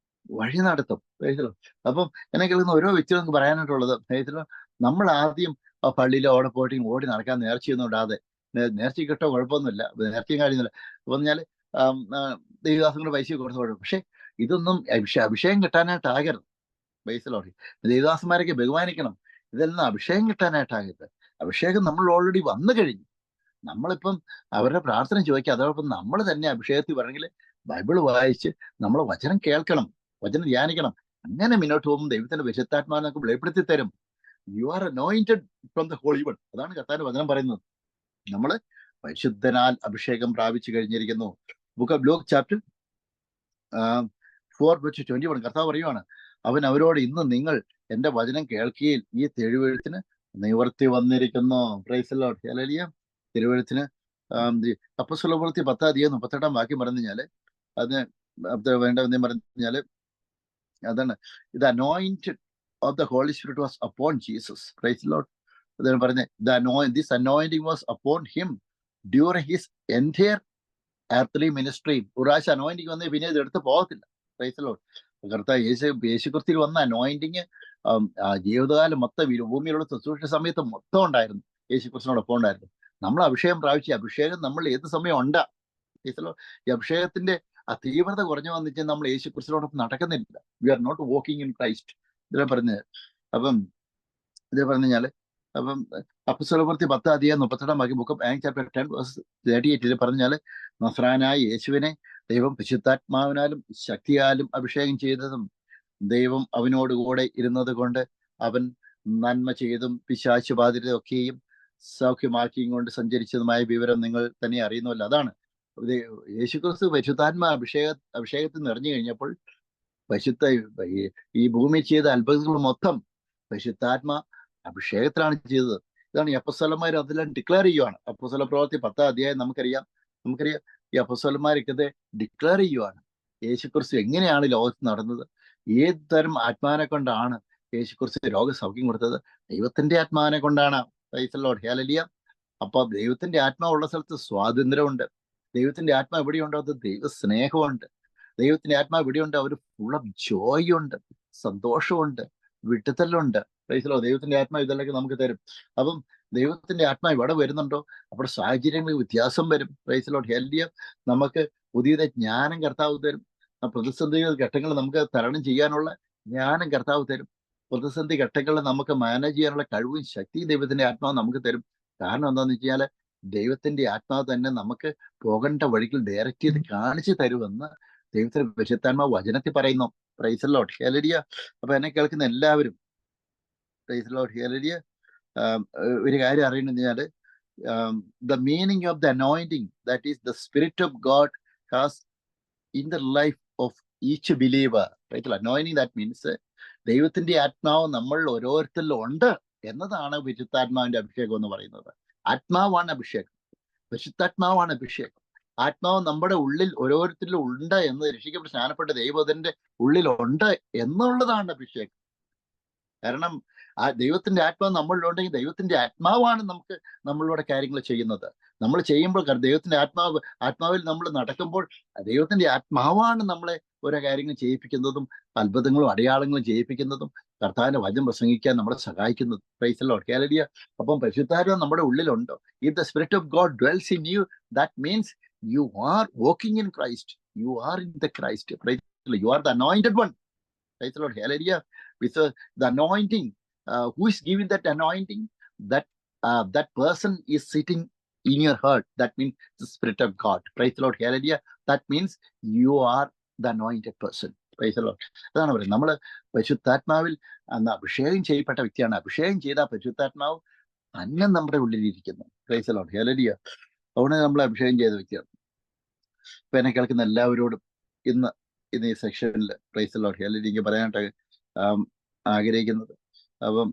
വഴി നടത്തും. Price the Lord. അപ്പം എന്നെ കേൾക്കുന്ന ഓരോ വ്യക്തികൾക്ക് പറയാനായിട്ടുള്ളത്, പ്രൈസ് ദി ലോർഡ്, നമ്മൾ ആദ്യം പള്ളിയിൽ അവിടെ പോയിട്ട് ഓടി നടക്കാൻ നേർച്ചയൊന്നും ഇടാതെ, നേർച്ച കിട്ടോ കുഴപ്പമൊന്നുമില്ല, നേർച്ചയും കാര്യമൊന്നുമില്ല. അപ്പൊ പറഞ്ഞാൽ ദൈവദാസങ്ങളുടെ പൈസ കൊടുത്തു കുഴപ്പം. പക്ഷെ ഇതൊന്നും അഭിഷേകം കിട്ടാനായിട്ടാകരുത്. Praise the Lord. ദൈവദാസന്മാരൊക്കെ ബഹുമാനിക്കണം. ഇതെല്ലാം അഭിഷേകം കിട്ടാനായിട്ടാകരുത്. അഭിഷേകം നമ്മൾ ഓൾറെഡി വന്നു കഴിഞ്ഞു. നമ്മളിപ്പം അവരുടെ പ്രാർത്ഥന ചോദിക്കുക. അതോടൊപ്പം നമ്മൾ തന്നെ അഭിഷേകത്തിൽ വരണമെങ്കിൽ ബൈബിൾ വായിച്ച് നമ്മൾ വചനം കേൾക്കണം, വചനം ധ്യാനിക്കണം. അങ്ങനെ മുന്നോട്ട് പോകുമ്പോൾ ദൈവത്തിന്റെ വിശുദ്ധാത്മാവിനെ നമുക്ക് വെളിപ്പെടുത്തി തരും. You are anointed from the Holy One. അതാണ് കർത്താവിന്റെ വചനം പറയുന്നത്. നമ്മൾ പരിശുദ്ധനാൽ അഭിഷേകം പ്രാപിച്ചു കഴിഞ്ഞിരിക്കുന്നു. ബുക്ക് ഓഫ് ലൂക്ക് ചാപ്റ്റർ 4:21 കർത്താവ് പറയുവാണ്, അവൻ അവരോട്, ഇന്ന് നിങ്ങൾ എന്റെ വചനം കേൾക്കുകയിൽ ഈ തെഴുവെഴുത്തിന് നിവർത്തി വന്നിരിക്കുന്നു. Price the Lord. ഹല്ലേലൂയ. തിരുവഴുത്തിന് അപ്പോസ്തല പ്രവൃത്തി 10:38 വാക്യം പറഞ്ഞു കഴിഞ്ഞാല് അത് വേണ്ട എന്ന് പറഞ്ഞാല് അതാണ്, ഇത് anointed of the Holy Spirit was upon Jesus. Praise the Lord. അതാണ് പറഞ്ഞത്, this anointing was upon him during his entire earthly ministry. ഒരു പ്രാവശ്യം അനോയിന്റിങ് വന്നേ പിന്നെ ഇത് എടുത്ത് പോകത്തില്ല. Praise the Lord. കർത്താവ് യേശുക്രിസ്തുവിൽ വന്ന അനോയിന്റിങ് ജീവിതകാലം മൊത്തം ഭൂമിയിലുള്ള ശുശ്രൂഷ സമയത്ത് മൊത്തം ഉണ്ടായിരുന്നു. യേശുക്രിസ്തുവിനോടൊപ്പം ഉണ്ടായിരുന്നു. നമ്മൾ അഭിഷേകം പ്രാപിച്ച അഭിഷേകം നമ്മൾ ഏത് സമയം ഉണ്ടാ. ഈ അഭിഷേകത്തിന്റെ ആ തീവ്രത കുറഞ്ഞു വന്നിട്ട് നമ്മൾ യേശുക്രിസ്തുവിനോടൊപ്പം നടക്കുന്നില്ല. We are not walking in Christ. ഇതിനെ പറഞ്ഞത് അപ്പം ഇത് പറഞ്ഞു കഴിഞ്ഞാല് അപ്പം അപ്പോസ്തല പ്രവൃത്തി 10:38 ബുക്ക് ഓഫ് ആക്ട്സ് ചാപ്റ്റർ 10:38 പറഞ്ഞാല് നസ്രായനായ യേശുവിനെ ദൈവം പരിശുദ്ധാത്മാവിനാലും ശക്തിയാലും അഭിഷേകം ചെയ്തതും ദൈവം അവനോടുകൂടെ ഇരുന്നത് കൊണ്ട് അവൻ നന്മ ചെയ്തും പിശാച് ബാധിതയൊക്കെയും സൗഖ്യമാക്കിയും കൊണ്ട് സഞ്ചരിച്ചതുമായ വിവരം നിങ്ങൾ തന്നെ അറിയുന്നല്ലോ. അതാണ് യേശുക്രിസ്തു പരിശുദ്ധാത്മ അഭിഷേകത്തിൽ നിറഞ്ഞു കഴിഞ്ഞപ്പോൾ ഈ ഭൂമി ചെയ്ത അത്ഭുതങ്ങൾ മൊത്തം പരിശുദ്ധാത്മ അഭിഷേകത്തിലാണ് ചെയ്തത്. ഇതാണ് ഈ അപ്പോസ്തലന്മാർ അതെല്ലാം ഡിക്ലെയർ ചെയ്യുവാണ്. അപ്പോസ്തല പ്രവൃത്തി 10 നമുക്കറിയാം ഈ അപ്പോസ്തലന്മാരൊക്കെ ഇത് ഡിക്ലെയർ ചെയ്യുവാണ്. യേശുക്രിസ്തു എങ്ങനെയാണ് ലോകത്ത് നടന്നത്, ഏത് തരം ആത്മാവിനെ കൊണ്ടാണ് യേശുക്രിസ്തു രോഗസൗഖ്യം കൊടുത്തത്? ദൈവത്തിന്റെ ആത്മാവിനെ കൊണ്ടാണ്. Price the Lord. ഹല്ലേലൂയ. അപ്പൊ ദൈവത്തിന്റെ ആത്മാവുള്ള സ്ഥലത്ത് സ്വാതന്ത്ര്യമുണ്ട്. ദൈവത്തിന്റെ ആത്മാവ് എവിടെയുണ്ടോ അത് ദൈവ സ്നേഹമുണ്ട്. ദൈവത്തിന്റെ ആത്മാവ് എവിടെയുണ്ട് അവർ ഫുൾ ഓഫ് ജോയ് ഉണ്ട്, സന്തോഷമുണ്ട്, വിട്ടുതല്ലുണ്ട്. Price the Lord. ദൈവത്തിന്റെ ആത്മാവ് ഇതെല്ലാം നമുക്ക് തരും. അപ്പം ദൈവത്തിന്റെ ആത്മാവ് ഇവിടെ വരുന്നുണ്ടോ അവിടെ സാഹചര്യങ്ങളിൽ വ്യത്യാസം വരും. Price the Lord. ഹല്ലേലൂയ. നമുക്ക് പുതിയ ജ്ഞാനം കർത്താവ് തരും. പ്രതിസന്ധി ഘട്ടങ്ങൾ നമുക്ക് തരണം ചെയ്യാനുള്ള ജ്ഞാനം കർത്താവ് തരും. പ്രതിസന്ധി ഘട്ടങ്ങളിൽ നമുക്ക് മാനേജ് ചെയ്യാനുള്ള കഴിവും ശക്തിയും ദൈവത്തിന്റെ ആത്മാവ് നമുക്ക് തരും. കാരണം എന്താണെന്ന് വെച്ചാൽ ദൈവത്തിന്റെ ആത്മാവ് തന്നെ നമുക്ക് പോകേണ്ട വഴികൾ ഡയറക്റ്റ് ചെയ്ത് കാണിച്ചു തരുമെന്ന് ദൈവത്തിന്റെ പരിശുദ്ധാത്മാവ് വചനത്തിൽ പറയുന്നു. Price the Lord. ഹല്ലേലൂയ. അപ്പൊ എന്നെ കേൾക്കുന്ന എല്ലാവരും പ്രൈസ് ദി ലോർഡ്. ഹല്ലേലൂയ. ഒരു കാര്യം അറിയണമെന്ന് വെച്ചാൽ the meaning of the anointing, that is the spirit of God has in the life of each believer. Right? Anointing, that means ദൈവത്തിന്റെ ആത്മാവ് നമ്മൾ ഓരോരുത്തരിലും ഉണ്ട് എന്നതാണ് പരിശുദ്ധാത്മാവിന്റെ അഭിഷേകം എന്ന് പറയുന്നത്. ആത്മാവാണ് അഭിഷേകം, പരിശുദ്ധാത്മാവാണ് അഭിഷേകം. ആത്മാവ് നമ്മുടെ ഉള്ളിൽ ഓരോരുത്തരിലും ഉണ്ട് എന്ന് രക്ഷിക്കപ്പെട്ട സ്നാനപ്പെട്ട ദൈവത്തിന്റെ ഉള്ളിലുണ്ട് എന്നുള്ളതാണ് അഭിഷേകം. കാരണം ആ ദൈവത്തിന്റെ ആത്മാവ് നമ്മളിലുണ്ടെങ്കിൽ ദൈവത്തിന്റെ ആത്മാവാണ് നമുക്ക് നമ്മളിലൂടെ കാര്യങ്ങൾ ചെയ്യുന്നത്. നമ്മൾ ചെയ്യുമ്പോൾ ദൈവത്തിന്റെ ആത്മാവിൽ നമ്മൾ നടക്കുമ്പോൾ ദൈവത്തിന്റെ ആത്മാവാണ് നമ്മളെ ഓരോ കാര്യങ്ങൾ ചെയ്യിപ്പിക്കുന്നതും അത്ഭുതങ്ങളും അടയാളങ്ങളും ചെയ്യിപ്പിക്കുന്നതും കർത്താവിന്റെ വചനം പ്രസംഗിക്കാൻ നമ്മളെ സഹായിക്കുന്നത്. Praise the Lord. ഹല്ലേലൂയ. അപ്പം പരിശുദ്ധാത്മാവ് നമ്മുടെ ഉള്ളിലുണ്ടോ? If the Spirit of God dwells in you, that means you are walking in Christ, you are in the Christ. Praise the Lord. You are the anointed one. Praise the Lord. ഹല്ലേലൂയ. With the anointing, who is giving that anointing? That person is sitting in your heart. That means the Spirit of God. Praise the Lord. Hallelujah. That means you are the anointed person. Praise the Lord. അതാണ് പറയുന്നത്. നമ്മൾ പരിശുദ്ധാത്മാവിൽ അഭിഷേകം ചെയ്യപ്പെട്ട വ്യക്തിയാണ്. അഭിഷേകം ചെയ്ത പരിശുദ്ധാത്മാവ് തന്നെ നമ്മുടെ ഉള്ളിലിരിക്കുന്നു. Praise the Lord. ഹല്ലേലൂയ. അതുകൊണ്ട് നമ്മൾ അഭിഷേകം ചെയ്ത വ്യക്തിയാണ്. ഇപ്പൊ എന്നെ കേൾക്കുന്ന എല്ലാവരോടും ഇന്ന് ഈ സെക്ഷനിൽ പ്രൈസ് ദി ലോർഡ് ഹല്ലേലൂയ പറയാനായിട്ട് ആഗ്രഹിക്കുന്നത്. അപ്പം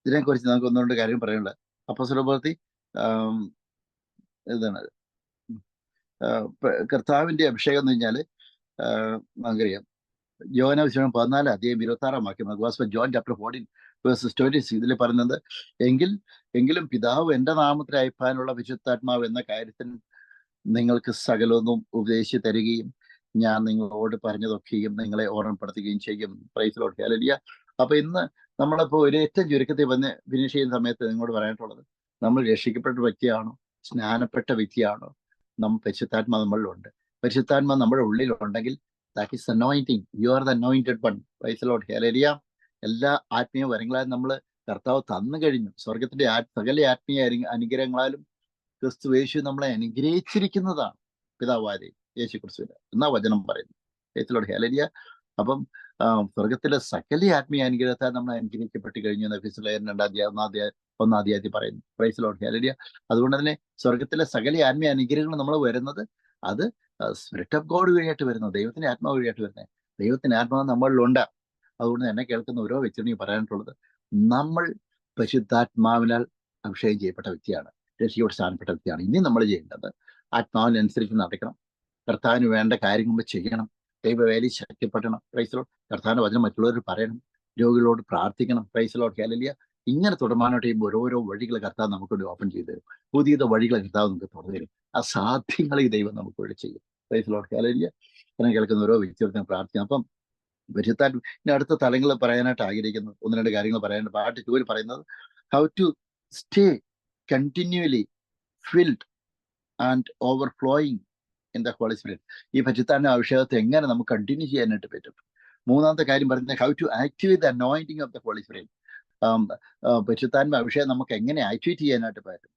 ഇതിനെക്കുറിച്ച് നമുക്ക് ഒന്നുകൊണ്ട് കാര്യം പറയാനുള്ളത്. അപ്പോസ്തല പ്രവൃത്തി ഇതാണ് കർത്താവിന്റെ അഭിഷേകം എന്ന് പറഞ്ഞാല് നമുക്കറിയാം. യോഹന്നാന്റെ സുവിശേഷം 14:26 ജോൺ ചാപ്റ്റർ 14:26 ഇതിൽ പറയുന്നത്, എങ്കിലും പിതാവ് എന്റെ നാമത്തിൽ അയപ്പാനുള്ള വിശുദ്ധാത്മാവ് എന്ന കാര്യത്തിൽ നിങ്ങൾക്ക് സകലൊന്നും ഉപദേശിച്ച് തരികയും ഞാൻ നിങ്ങളോട് പറഞ്ഞതൊക്കെയും നിങ്ങളെ ഓർമ്മപ്പെടുത്തുകയും ചെയ്യും. Price the Lord. ഹല്ലേലൂയ. അപ്പൊ ഇന്ന് നമ്മളിപ്പോൾ ഒരു ഏറ്റവും ചുരുക്കത്തിൽ വന്ന് ഫിനിഷ് ചെയ്യുന്ന സമയത്ത് നിങ്ങളോട് പറയാനായിട്ടുള്ളത്, നമ്മൾ രക്ഷിക്കപ്പെട്ട വ്യക്തിയാണോ, സ്നാനപ്പെട്ട വ്യക്തിയാണോ, പരിശുദ്ധാത്മാ നമ്മളിലുണ്ട്. പരിശുദ്ധാത്മാ നമ്മുടെ ഉള്ളിലുണ്ടെങ്കിൽ that is anointing. You are the anointed one. Praise the Lord. ഹല്ലേലൂയ. എല്ലാ ആത്മീയ വരങ്ങളാലും നമ്മൾ കർത്താവ് തന്നു കഴിഞ്ഞു. സ്വർഗത്തിന്റെ സകല ആത്മീയ അനുഗ്രഹങ്ങളാലും ക്രിസ്തു യേശു നമ്മളെ അനുഗ്രഹിച്ചിരിക്കുന്നതാണ് പിതാവായ യേശു ക്രിസ്തുവിന് എന്നാ വചനം പറയുന്നു. Price the Lord. ഹല്ലേലൂയ. അപ്പം സ്വർഗത്തിലെ സകല ആത്മീയ അനുഗ്രഹത്താൽ നമ്മൾ അനുഗ്രഹിക്കപ്പെട്ട് കഴിഞ്ഞു എന്ന് എഫെസ്യർ 1:1 പറയുന്നു. Price the Lord. ഹല്ലേലൂയ. അതുകൊണ്ട് തന്നെ സ്വർഗത്തിലെ സകല ആത്മീയ അനുഗ്രഹങ്ങൾ നമ്മൾ വരുന്നത് അത് സ്പിരിറ്റ് ഓഫ് ഗോഡ് വഴിയായിട്ട് വരുന്നത്, ദൈവത്തിന്റെ ആത്മാവ് വഴിയായിട്ട് വരുന്നത്. ദൈവത്തിന്റെ ആത്മാവ് നമ്മളിലുണ്ട്. അതുകൊണ്ട് എന്നെ കേൾക്കുന്ന ഓരോ വ്യക്തിയും പറയാനായിട്ടുള്ളത്, നമ്മൾ പരിശുദ്ധാത്മാവിനാൽ അഭിഷേകം ചെയ്യപ്പെട്ട വ്യക്തിയാണ്, രക്ഷയോട് സ്ഥാനപ്പെട്ട വ്യക്തിയാണ്. ഇനി നമ്മൾ ചെയ്യേണ്ടത് ആത്മാവിനനുസരിച്ച് നടക്കണം, കർത്താവിന് വേണ്ട കാര്യങ്ങൾ ചെയ്യണം, ദൈവവേലി ശക്തിപ്പെടണം, പ്രൈസലോ കർത്താവിന്റെ വചനം മറ്റുള്ളവർ പറയണം, രോഗികളോട് പ്രാർത്ഥിക്കണം, പ്രൈസലോ ഹല്ലേലൂയ. ഇങ്ങനെ തുടർമാനോട്ട് ചെയ്യുമ്പോൾ ഓരോ വഴികൾ കർത്താവ് നമുക്ക് വേണ്ടി ഓപ്പൺ ചെയ്തു തരും, പുതിയ വഴികൾ കർത്താവ് നമുക്ക് തുറന്നു തരും, അസാധ്യങ്ങൾ ഈ ദൈവം നമുക്ക് വേണ്ടി ചെയ്യും. പ്രൈസലോ ഹല്ലേലൂയ. അങ്ങനെ കേൾക്കുന്ന ഓരോ വ്യക്തികൾക്കും പ്രാർത്ഥിക്കാം. അപ്പം പരിശുദ്ധാൻ ഇനി അടുത്ത തലങ്ങൾ പറയാനായിട്ട് ആഗ്രഹിക്കുന്നു, ഒന്ന് രണ്ട് കാര്യങ്ങൾ പറയാനായിട്ട്. പാർട്ട് 2 പറയുന്നത് how to stay continuously filled and overflowing in the Holy Spirit. ഈ പരിശുദ്ധാന്റെ അഭിഷേകത്തെ എങ്ങനെ നമുക്ക് കണ്ടിന്യൂ ചെയ്യാനായിട്ട് പറ്റും. മൂന്നാമത്തെ കാര്യം പറയുന്നത് how to activate the anointing of the Holy Spirit. പരിശുദ്ധാന്റെ അഭിഷേകം നമുക്ക് എങ്ങനെ ആക്ടിവേറ്റ് ചെയ്യാനായിട്ട് പറ്റും.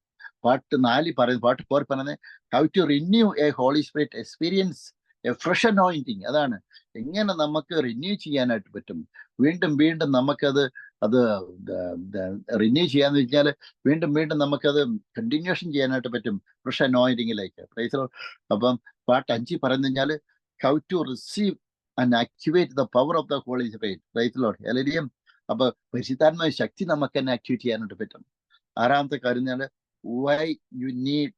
പാർട്ട് 4 പറയുന്നത് how to renew a Holy Spirit experience a fresh anointing. അതാണ് എങ്ങനെ നമുക്ക് റിന്യൂ ചെയ്യാനായിട്ട് പറ്റും. വീണ്ടും വീണ്ടും നമുക്കത് റിന്യൂ ചെയ്യാന്ന് വെച്ചാൽ വീണ്ടും നമുക്കത് കണ്ടിന്യൂഷൻ ചെയ്യാനായിട്ട് പറ്റും ഫ്രഷ് അനോയിന്റിങ്ങിലേക്ക്. പ്രൈസ്. അപ്പം പാർട്ട് 5 പറഞ്ഞു കഴിഞ്ഞാൽ how to receive and activate the power of the Holy Spirit. Praise Lord hallelujah. അപ്പൊ പരിശുദ്ധാത്മാവിന്റെ ശക്തി നമുക്ക് തന്നെ ആക്ടിവേറ്റ് ചെയ്യാനായിട്ട് പറ്റും. ആറാമത്തെ കാര്യം പറഞ്ഞാൽ why you need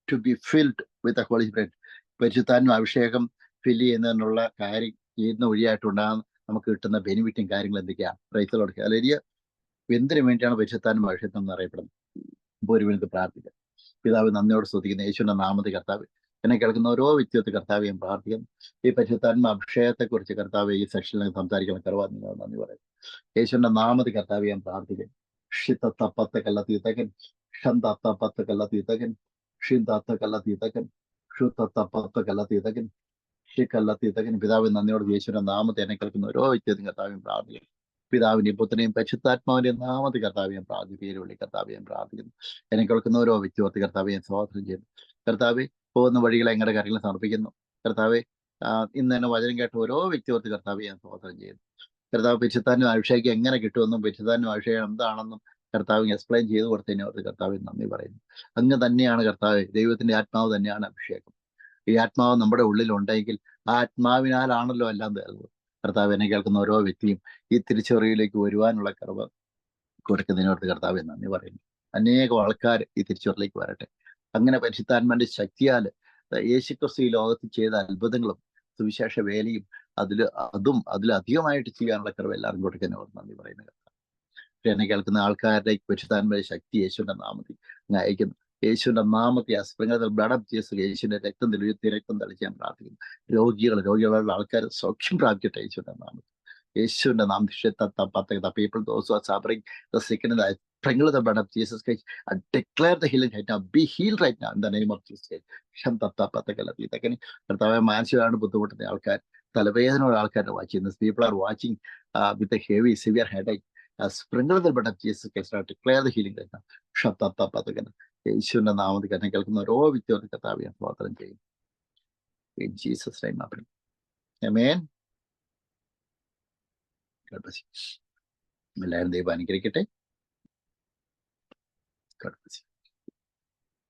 to be filled with the Holy Spirit. പരിശുദ്ധാത്മ അഭിഷേകം ഫില്ല് ചെയ്യുന്നതിനുള്ള കാര്യം ചെയ്യുന്ന വഴിയായിട്ടുണ്ടാകുന്ന നമുക്ക് കിട്ടുന്ന ബെനിഫിറ്റും കാര്യങ്ങളും എന്തൊക്കെയാണ്. Praise Lord hallelujah. എന്തിനു വേണ്ടിയാണ് പരിശുദ്ധാത്മ അഭിഷേകം എന്ന് അറിയപ്പെടുന്നത്? ഇപ്പോൾ ഒരു മിനിറ്റ് പ്രാർത്ഥിക്കാം. പിതാവ് നന്ദിയോട് സ്തുതിക്കുന്ന യേശുവിന്റെ നാമത്തിൽ കർത്താവ്, എന്നെ കേൾക്കുന്ന ഓരോ വ്യക്തിത്വത്തിൽ കർത്താവ് ഞാൻ പ്രാർത്ഥിക്കുന്നു. ഈ പരിശുദ്ധാത്മ അഭിഷേകത്തെ കുറിച്ച് കർത്താവ് ഈ സെക്ഷനിൽ സംസാരിക്കുന്ന കർവാ നിങ്ങൾ നന്ദി പറയുന്നു. യേശുവിന്റെ നാമത്തിൽ കർത്താവ് ഞാൻ പ്രാർത്ഥിക്കുന്നു. ഷിത്തപ്പത്ത് കല്ലത്തീതകൻ ഷന്തപ്പത്ത് കല്ലത്തീതകൻ ഷിന്താത്ത കല്ലത്തീതകൻ ഷുത്തപ്പത്ത് കല്ലത്തീതകൻ ഷിക്കല്ലത്തീതകൻ. പിതാവ് നന്ദിയോട് യേശുവിന്റെ നാമത്തെ എന്നെ കേൾക്കുന്ന ഓരോ വ്യക്തിത്വം കർത്താവ് പ്രാർത്ഥിക്കുന്നു. പിതാവിന്റെയും പുത്രനെയും പരിശുദ്ധാത്മാവിന്റെയും നാമത്തിൽ കർത്താവ് ഞാൻ പേര് വിളി കർത്താവ് ഞാൻ പ്രാർത്ഥിക്കുന്നു. എന്നെ കേൾക്കുന്ന ഓരോ വ്യക്തിയോർത്ത് കർത്താവ് ഞാൻ സ്വാതന്ത്ര്യം ചെയ്യുന്നു. കർത്താവ് പോകുന്ന വഴികളെ എങ്ങളുടെ കാര്യങ്ങൾ സമർപ്പിക്കുന്നു. കർത്താവ് ഇന്ന് തന്നെ വചനം കേട്ട ഓരോ വ്യക്തിയോർത്ത് കർത്താവ് ഞാൻ സ്വാതന്ത്ര്യം ചെയ്യുന്നു. കർത്താവ് പരിശുദ്ധാത്മാവിന്റെ അഭിഷേകം എങ്ങനെ കിട്ടുമെന്നും പരിശുദ്ധാത്മാവിന്റെ അഭിഷേകം എന്താണെന്നും കർത്താവ് എക്സ്പ്ലെയിൻ ചെയ്തു കൊടുത്തതിനോർത്ത് കർത്താവ് നന്ദി പറയുന്നു. അങ്ങ് തന്നെയാണ് കർത്താവ്, ദൈവത്തിന്റെ ആത്മാവ് തന്നെയാണ് അഭിഷേകം. ഈ ആത്മാവ് നമ്മുടെ ഉള്ളിലുണ്ടെങ്കിൽ ആ ആത്മാവിനാലാണല്ലോ എല്ലാം തീർന്നത്. കർത്താവ് എന്നെ കേൾക്കുന്ന ഓരോ വ്യക്തിയും ഈ തിരിച്ചറിവിലേക്ക് വരുവാനുള്ള കർവ് കൊടുക്കുന്നതിനോട് കർത്താവ് നന്ദി പറയുന്നു. അനേകം ആൾക്കാർ ഈ തിരിച്ചറിവിലേക്ക് വരട്ടെ. അങ്ങനെ പരിശുദ്ധാത്മാവിന്റെ ശക്തിയാൽ യേശുക്രിസ്തു ഈ ലോകത്ത് ചെയ്ത അത്ഭുതങ്ങളും സുവിശേഷ വേലയും അതിലധികമായിട്ട് ചെയ്യാനുള്ള കർവ് എല്ലാവരും കൊടുക്കുന്നതിനോട് നന്ദി പറയുന്ന കർത്താവ്. എന്നെ കേൾക്കുന്ന ആൾക്കാരുടെ പരിശുദ്ധാത്മാവിന്റെ ശക്തി യേശുവിന്റെ നാമത്തിൽ അയക്കുന്നു. യേശുവിന്റെ നാമത്തെ അസ്പ്രിംഗിൾ ബ്ലഡ് ഓഫ് ജീസസ്, യേശുവിന്റെ രക്തം തളിച്ച് ഞാൻ പ്രാർത്ഥിക്കുന്നു. രോഗികളുള്ള ആൾക്കാർ സൗഖ്യം പ്രാപിക്കട്ടെ യേശുവിന്റെ നാമത്തിൽ. യേശുവിന്റെ നാമത്തിൽ people those who are suffering the sickness, I sprinkle the blood of Jesus Christ and declare the healing right now. Be healed right now in the name of Jesus Christ. കർത്താവെ, മാനസികമാണ് ബുദ്ധിമുട്ടുന്ന ആൾക്കാർ, തലവേദനയുള്ള ആൾക്കാരുടെ watching, people are watching with a heavy severe headache. Sprinkle the blood of Jesus Christ and declare the healing right now. യേശുവിന്റെ നാമത്തിൽ തന്നെ കേൾക്കുന്ന ഓരോ വ്യക്തിയോട് കർത്താവെ സ്തോത്രം ചെയ്യും. In Jesus' name I pray. Amen. God bless you. എല്ലാവരും ദൈവം അനുഗ്രഹിക്കട്ടെ. God bless you.